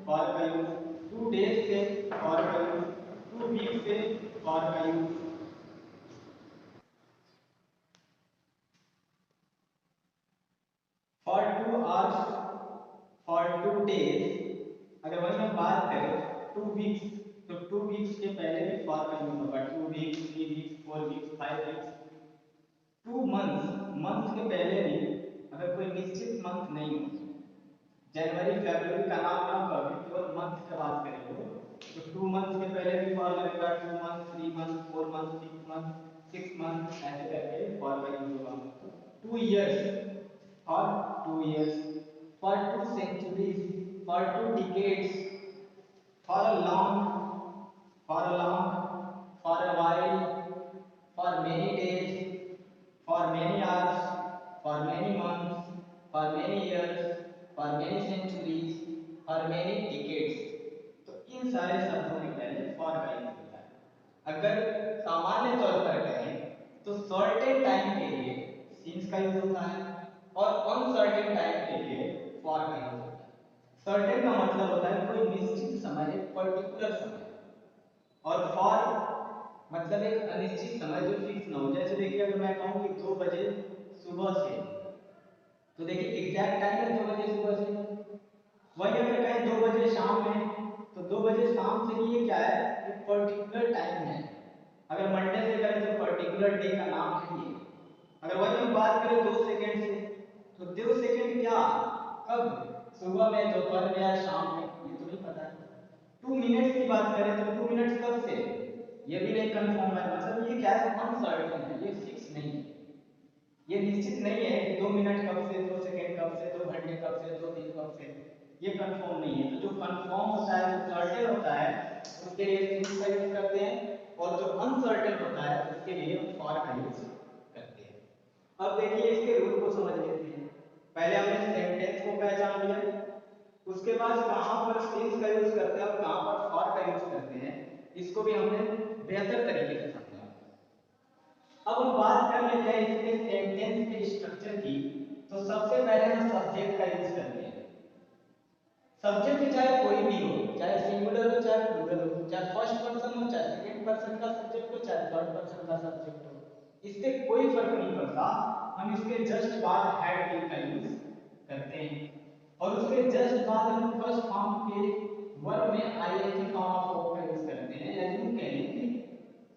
फॉर का यूज, 2 डेज से फॉर का यूज, 2 वीक से फॉर का use. For 2 hours, for 2 days, अगर वही हम बात करें 2 वीक्स, तो 2 वीक्स के पहले भी फॉर का यूज होगा, 2 weeks, 3 weeks, 4 weeks, 5 weeks. 2 months, month के पहले भी अगर कोई निश्चित मंथ नहीं हो, जनवरी फरवरी का नाम ना करें, केवल मंथ की बात करें तो 2 मंथ्स के पहले भी फॉर लगेगा, 2 month, 3 month, 4 month, 6 month, 6 month, ऐसे करके फॉर का यूज होगा। 2 years, for 2 years, for 2 centuries, for 2 decades, for a long, for a long, for a while, for many days, for many hours, for many months, for many years, for many centuries, for many decades। तो इन सारे शब्दों के पहले for का use होता है। अगर सामान्य तौर पर कहें तो सर्टेन टाइम के लिए since का यूज होता है और अनसर्टेन टाइम के लिए for का यूज होता है। सर्टेन का मतलब होता है कोई निश्चित समय, पर्टिकुलर समय, और फॉर मतलब एक अनिश्चित समय जो फिक्स ना हो। जैसे देखिए अगर मैं कहूँ कि 2 बजे सुबह से, तो देखिए एग्जैक्ट टाइम है 2 बजे सुबह से। वही अगर कहें 2 बजे शाम में, तो 2 बजे शाम से ये क्या है, एक पर्टिकुलर टाइम है। अगर मंडे से करें तो पर्टिकुलर डे का नाम है ये। अगर वही हम बात करें 2 सेकेंड से, तो 2 सेकेंड क्या, कब, सुबह में, दोपहर में या शाम में, ये तो नहीं पता है। 2 मिनट्स की बात करें तो 2 मिनट्स कब से, ये भी नहीं कंफर्म है। मतलब ये क्या है, अनसर्टेन है, ये फिक्स नहीं है, ये निश्चित नहीं है कि 2 मिनट कब से, 2 सेकेंड कब से, 2 घंटे कब से, 2 दिन कब से, ये कंफर्म नहीं है। तो जो कंफर्म होता है, जो सर्टेन होता है, उसके लिए सिंस का यूज करते हैं, और जो अनसर्टेन होता है उसके लिए हम फॉर का यूज करते हैं। अब देखिए इसके रूल को समझ लेते हैं। पहले हमने सेंटेंस को पहचान लिया, उसके बाद कहाँ पर सिंस का यूज करते हैं और कहाँ पर फॉर का यूज करते हैं, इसको भी हमने बेहतर तरीके से समझा। अब हम बात कर लेते हैं इसके सेंटेंस के स्ट्रक्चर की। तो सबसे पहले हम सब्जेक्ट का यूज करते हैं। सब्जेक्ट चाहे कोई भी हो, चाहे सिंगुलर हो चाहे प्लूरल हो, चाहे फर्स्ट पर्सन हो चाहे सेकंड पर्सन का सब्जेक्ट हो चाहे थर्ड पर्सन का सब्जेक्ट हो, इससे कोई फर्क नहीं पड़ता। हम इसके जस्ट बाद हैड बीन का यूज करते हैं, और उसके जस्ट बाद हम फर्स्ट फॉर्म के वर्ब में आईएनजी फॉर्म ऑफ वर्ब का यूज करते हैं, या यूं कहें कि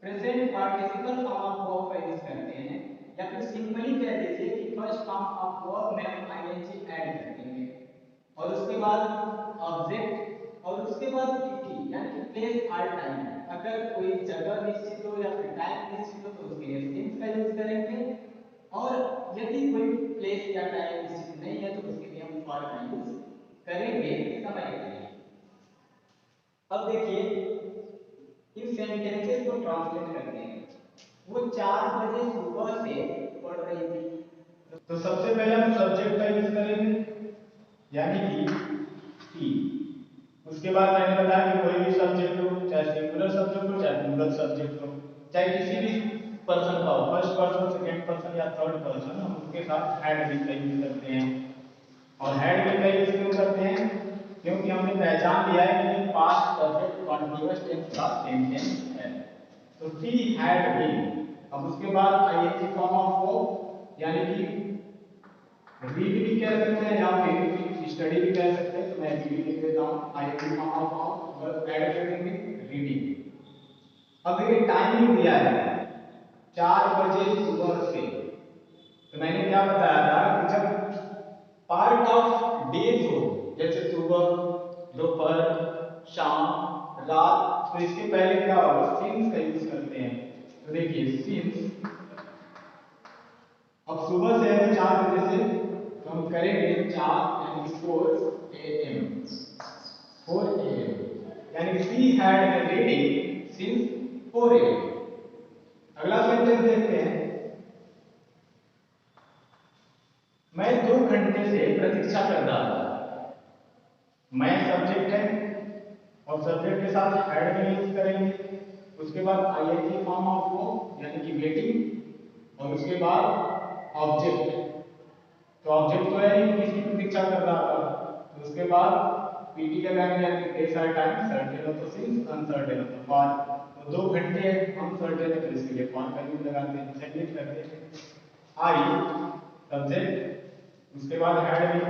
present participle form of verb का यूज करते हैं, या फिर सिंपली कह दीजिए कि फर्स्ट फॉर्म ऑफ वर्ब में हम आईएनजी ऐड कर देंगे, और उसके बाद ऑब्जेक्ट, और उसके बाद pt यानी कि प्लेस और टाइम। अगर कोई जगह निश्चित हो या फिर टाइम निश्चित हो तो उसके लिए सिंस का यूज करेंगे, और यदि कोई प्लेस या टाइम निश्चित नहीं है तो उसके लिए हम फॉर का यूज करेंगे समय के लिए। अब देखिए इन सेंटेंसेस को ट्रांसलेट करते हैं। वो 4 बजे सुबह से पढ़ रही थी, तो सबसे पहले हम सब्जेक्ट का यूज करेंगे यानी कि उसके बाद मैंने बताया कि कोई भी सब्जेक्ट हो, चाहे सिंगुलर सब्जेक्ट हो चाहे प्लूरल सब्जेक्ट हो, चाहे किसी भी पर्सन का हो, फर्स्ट पर्सन, सेकंड पर्सन या थर्ड पर्सन, हम उसके साथ हैड बीन का यूज करते हैं। और हैड बीन का यूज क्यों करते हैं, क्योंकि हमने पहचान लिया है कि पास्ट परफेक्ट कॉन्टिन्यूअस टेंस का सेंटेंस है। तो शी हैड बीन, अब उसके बाद आईएनजी फॉर्म ऑफ वर्ब यानी कि रीड भी कह सकते हैं या फिर स्टडी भी कह सकते हैं। तो मैं रीड लिख देता हूँ, ING form of verb add कर देंगे, रीडिंग। अब देखिए टाइमिंग दिया है 4 बजे सुबह से, तो मैंने क्या बताया था कि जब पार्ट ऑफ डेज हो, जैसे सुबह, दोपहर, शाम, रात, तो इसके पहले क्या होगा, सिंस का यूज करते हैं। तो देखिए सिंस, अब सुबह से है 4 बजे से, तो हम करेंगे 4 यानी 4 AM, 4 AM यानी कि she had been reading since 4 AM। अगला सेंटेंस देखते हैं। मैं 2 घंटे से प्रतीक्षा कर रहा था। मैं सब्जेक्ट है और सब्जेक्ट के साथ हैड में यूज करेंगे। उसके बाद आईएनजी फॉर्म ऑफ वो यानी कि वेटिंग, और उसके बाद ऑब्जेक्ट। तो ऑब्जेक्ट तो है ही, किसकी प्रतीक्षा कर रहा था, तो उसके बाद पीटी लगाएंगे यानी प्लेस आर टाइम, सर्टेन हो तो सिंस, अनसर्टेन हो तो फॉर। तो 2 घंटे है, अनसर्टेन है तो इसके लिए फॉर का यूज लगाते हैं, सेपरेट करते हैं। आई सब्जेक्ट, उसके बाद हैड भी,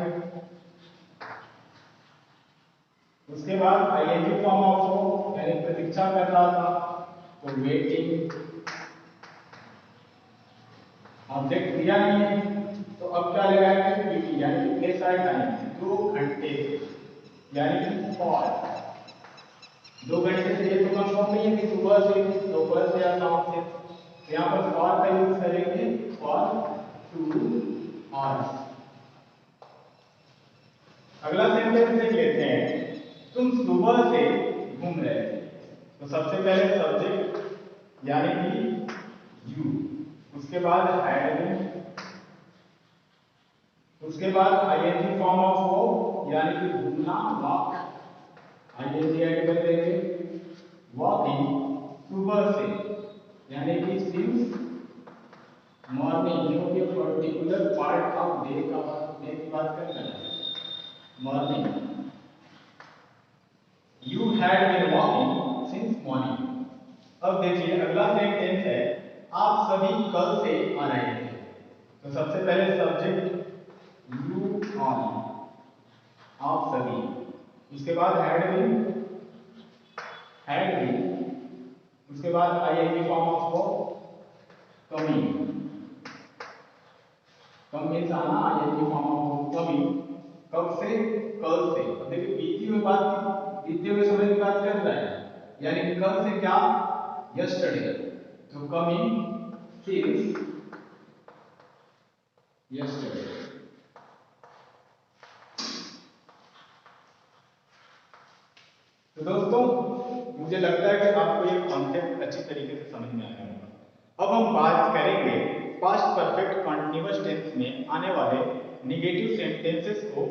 उसके बाद आईएनजी फॉर्म ऑफ वो यानी प्रतीक्षा कर रहा था तो वेटिंग। ऑब्जेक्ट दिया नहीं है तो अब क्या लगाएंगे, पीटी यानी कि प्लेस आर टाइम, 2 घंटे यानी कि फॉर। 2 घंटे से ये तो कंफर्म नहीं है कि सुबह से, दोपहर से या शाम से, तो यहाँ पर फॉर का यूज करेंगे, फॉर 2 आवर्स। अगला सेंटेंस देख लेते हैं। तुम सुबह से घूम रहे थे। तो सबसे पहले सब्जेक्ट यानी कि यू, उसके बाद हैड बीन, उसके बाद आईएनजी फॉर्म ऑफ वो यानी कि घूमना, वॉक, आईएनजी ऐड कर देंगे, वॉकिंग, सुबह से यानी कि सिंस मॉर्निंग, जो कि पर्टिकुलर पार्ट ऑफ डे का डे की बात कर रहे हैं, morning. You had been walking since morning. अब देखिए अगला सेंटेंस है, आप सभी कल से आ रहे थे। तो सबसे पहले सब्जेक्ट यू ऑल, आप सभी, उसके बाद हैड बीन, उसके बाद आईएनजी फॉर्म ऑफ वो कमिंग, कम मीन्स आना, आईएनजी फॉर्म ऑफ वो कमिंग, कब से, कल से। अब देखिए बीती हुई बात, बीते हुए समय की बात कर रहा है, यानी कि कल से क्या, यस्टरडे, तो कमिंग सिंस यस्टरडे। तो दोस्तों मुझे लगता है कि आपको ये कॉन्सेप्ट अच्छी तरीके से समझ में आया होगा। अब हम बात करेंगे पास्ट परफेक्ट कंटीन्यूअस टेंस में आने वाले नेगेटिव सेंटेंसेस को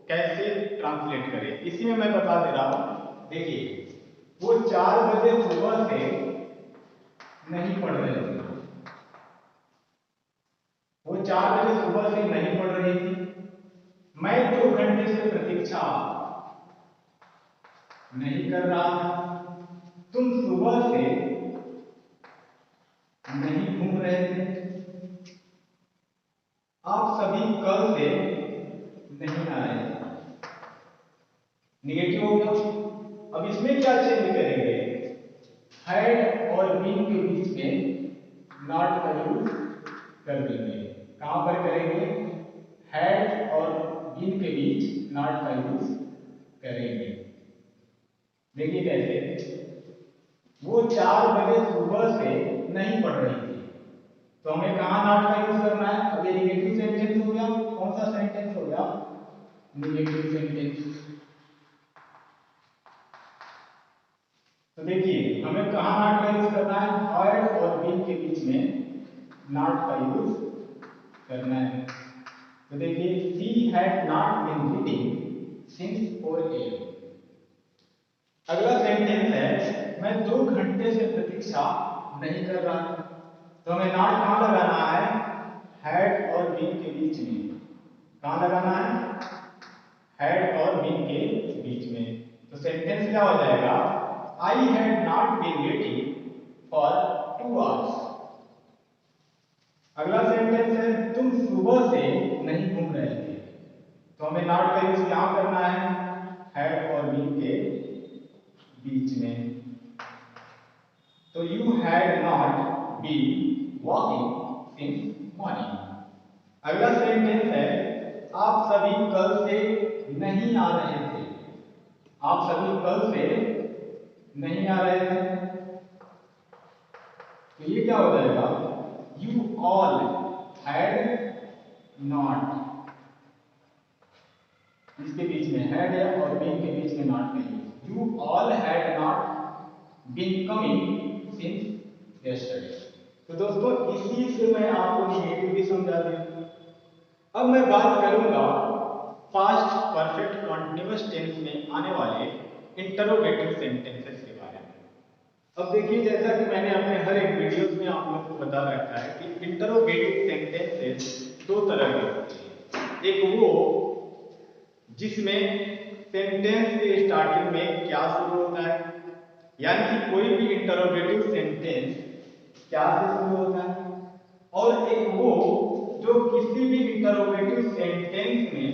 कैसे ट्रांसलेट करें। इसी में मैं बता दे रहा हूं। देखिए वो 4 बजे सुबह से नहीं पढ़ रहे थे। वो 4 बजे सुबह से नहीं पढ़ रही थी। मैं 2 घंटे से प्रतीक्षा नहीं कर रहा था। तुम सुबह से नहीं घूम रहे थे। आप सभी कल से नहीं आ रहे थे। निगेटिव हो गया। अब इसमें क्या चेंज करेंगे, हैड और बीन के बीच में नॉट का यूज कर देंगे। कहां पर करेंगे, हैड और बीन के बीच नॉट का यूज करेंगे। देखिए कैसे, वो 4 बजे सुबह से नहीं पढ़ रही थी। तो हमें कहां नॉट का यूज करना है। अब ये निगेटिव सेंटेंस हो गया। कौन सा सेंटेंस हो गया, निगेटिव सेंटेंस। तो देखिए हमें कहां नॉट का यूज करना है, हैड और बीन के बीच में नॉट का यूज करना है। तो देखिए she had not been reading since 4 AM। अगला सेंटेंस है, मैं 2 घंटे से प्रतीक्षा नहीं कर रहा था। तो हमें नॉट कहां लगाना है, हैड और बीन के बीच में। कहां लगाना है, हैड और बीन के बीच में। तो सेंटेंस क्या हो जाएगा, I had not been waiting for 2 hours. अगला सेंटेंस है, तुम सुबह से नहीं घूम रहे थे। तो हमें नॉट का यूज यहां करना है, हैड और बीन के बीच में। तो you had not been walking since morning. अगला सेंटेंस है, आप सभी कल से नहीं आ रहे थे। आप सभी कल से नहीं आ रहे थे। तो ये क्या हो जाएगा, यू ऑल हैड नॉट, इसके बीच में हैड है और बीन के बीच में नॉट नहीं है। You all had not been coming since yesterday. तो दोस्तों इसी से मैं आपको नेगेटिव भी समझा दिया। अब मैं बात करूंगा पास्ट परफेक्ट कंटीन्यूअस टेंस में आने वाले इंटरोगेटिव सेंटेंसेस के बारे में। अब देखिए, जैसा कि मैंने अपने हर एक वीडियोस में आप लोगों को बता रखा है कि इंटरोगेटिव सेंटेंसेस दो तरह के होते हैं। एक वो जिसमें सेंटेंस के स्टार्टिंग में क्या शुरू होता है, यानी कि कोई भी इंटरोगेटिव सेंटेंस क्या से शुरू होता है, और एक वो जो किसी भी इंटरोगेटिव सेंटेंस में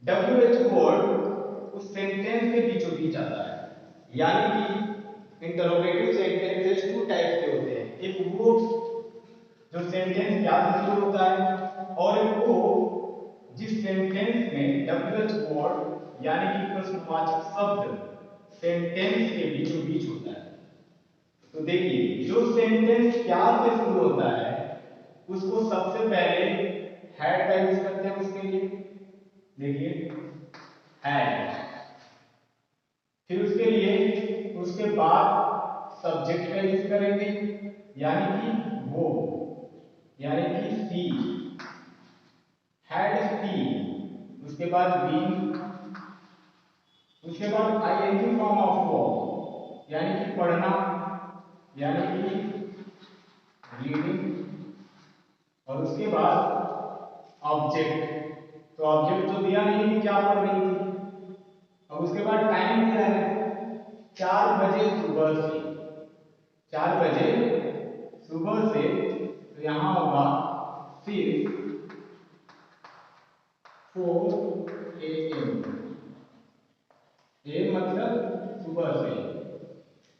WH वर्ड उस सेंटेंस के बीचों बीच आता है। यानी कि इंटरोगेटिव सेंटेंसेस टू टाइप के होते हैं। एक वो जो सेंटेंस क्या से शुरू होता है, और एक वो जिस सेंटेंस में WH वर्ड यानी कि प्रश्नवाचक शब्द सेंटेंस के बीचों बीच होता है। तो देखिए, जो सेंटेंस क्या से शुरू होता है उसको सबसे पहले हैड का यूज करते हैं उसके लिए। देखिए हैड, फिर उसके लिए उसके बाद सब्जेक्ट का यूज करेंगे यानी कि वो, यानी कि सी, हैड सीन। उसके बाद बीन, उसके बाद आईएनजी फॉर्म ऑफ वर्ब यानी कि पढ़ना, यानी कि रीडिंग, और उसके बाद ऑब्जेक्ट। तो ऑब्जेक्ट तो दिया नहीं कि क्या पढ़ रही थी। अब उसके बाद टाइम दिया है 4 बजे सुबह से, 4 बजे सुबह से, तो यहां होगा सिर्फ 4 AM। ए मतलब सुबह से,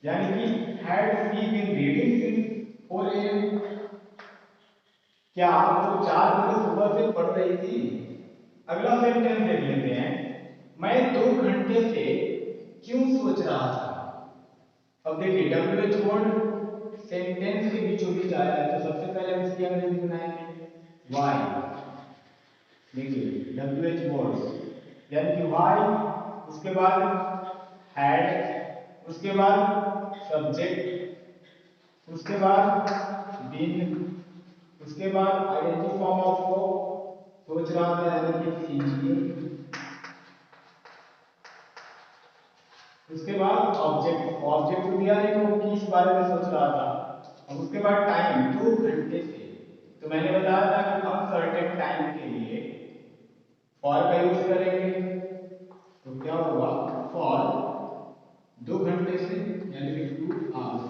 यानी कि had she been reading since 4 AM। क्या वो 4 बजे सुबह से पढ़ रही थी। अगला सेंटेंस देख लेते हैं, मैं 2 घंटे से क्यों सोच रहा था। अब देखिए WH वर्ड सेंटेंस के बीचों बीच आया है, तो सबसे पहले हम इसकी अंग्रेजी बनाएंगे व्हाई। देखिए WH वर्ड यानी कि व्हाई, उसके बाद हैड, उसके बाद सब्जेक्ट, उसके बाद बीन, उसके बाद आईएनजी फॉर्म ऑफ वर्ब, सोच रहा था यानी कि थिंकिंग, उसके बाद ऑब्जेक्ट, ऑब्जेक्ट को दिया नहीं तो किस बारे में सोच रहा था। और उसके बाद टाइम 2 घंटे से, तो मैंने बताया था कि अनसर्टेन टाइम के लिए फॉर का यूज करेंगे। तो क्या होगा, फॉर 2 घंटे से यानी कि 2 आवर्स।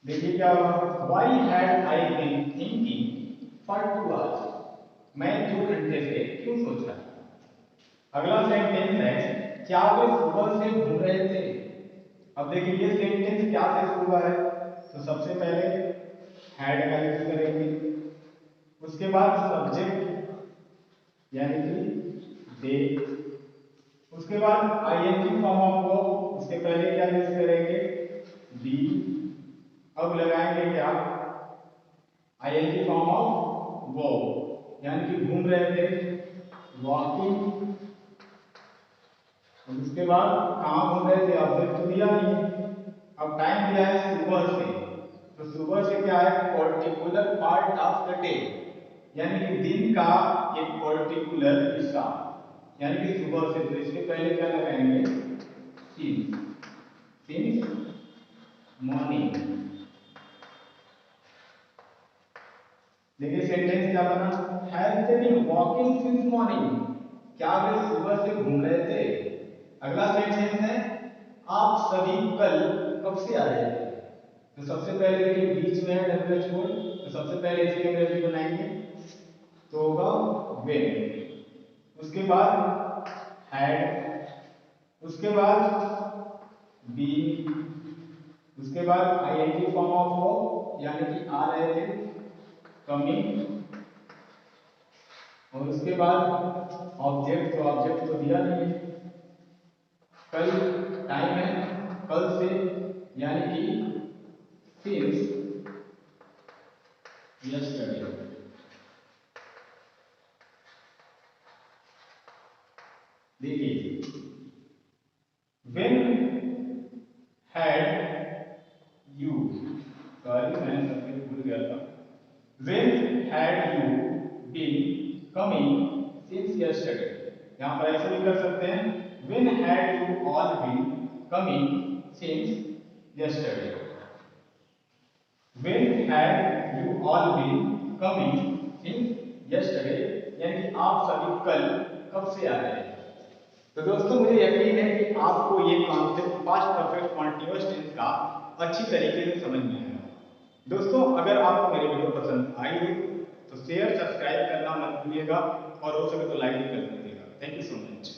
देखिए क्या होगा, why had I been thinking for 2 hours. मैं 2 घंटे से क्यों सोच रहा था। अगला सेंटेंस है, क्या वे सुबह से घूम रहे थे। अब देखिए ये सेंटेंस क्या से शुरू हुआ है, तो सबसे पहले हैड का यूज करेंगे, उसके बाद सब्जेक्ट यानी कि दे, उसके बाद आईएनजी फॉर्म ऑफ वर्ब, उसके पहले क्या यूज करेंगे बी, अब लगाएंगे क्या आईएनजी फॉर्म ऑफ वर्ब यानी कि घूम रहे थे वॉकिंग, उसके बाद कहाँ घूम रहे थे, ऑब्जेक्ट तो दिया नहीं। अब टाइम दिया है सुबह से, तो सुबह से क्या है particular part of the day, यानी कि दिन का एक पर्टिकुलर हिस्सा, यानी कि सुबह से। तो इसके पहले क्या लगाएंगे सिंस मॉर्निंग। देखिए सेंटेंस क्या बना, have they been walking since morning. क्या वे सुबह से घूम रहे थे। अगला सेंटेंस है, आप सभी कल कब से आ रहे थे। तो सबसे पहले देखिए बीच में है WH वर्ड, तो सबसे पहले इसकी अंग्रेजी बनाएंगे तो होगा व्हेन, उसके बाद हैड, उसके बाद बीन, उसके बाद आईएनजी फॉर्म ऑफ वर्ब यानी कि आ रहे थे कमिंग, और उसके बाद ऑब्जेक्ट, तो ऑब्जेक्ट तो दिया नहीं है, कल टाइम है कल से यानी कि सिंस यस्टरडे। देखिए, when had you, सॉरी मैंने सब कुछ भूल गया था, when had you been coming since yesterday, यहाँ पर ऐसे भी कर सकते हैं, when had you all been coming since yesterday, when had you all been coming since yesterday, यानी कि आप सभी कल कब से आ रहे हैं। तो दोस्तों मुझे यकीन है कि आपको ये concept past perfect continuous tense का अच्छी तरीके से समझ में आया। दोस्तों अगर आपको मेरी वीडियो पसंद आई हो तो शेयर सब्सक्राइब करना मत भूलिएगा और हो सके तो लाइक भी कर दीजिएगा। Thank you so much.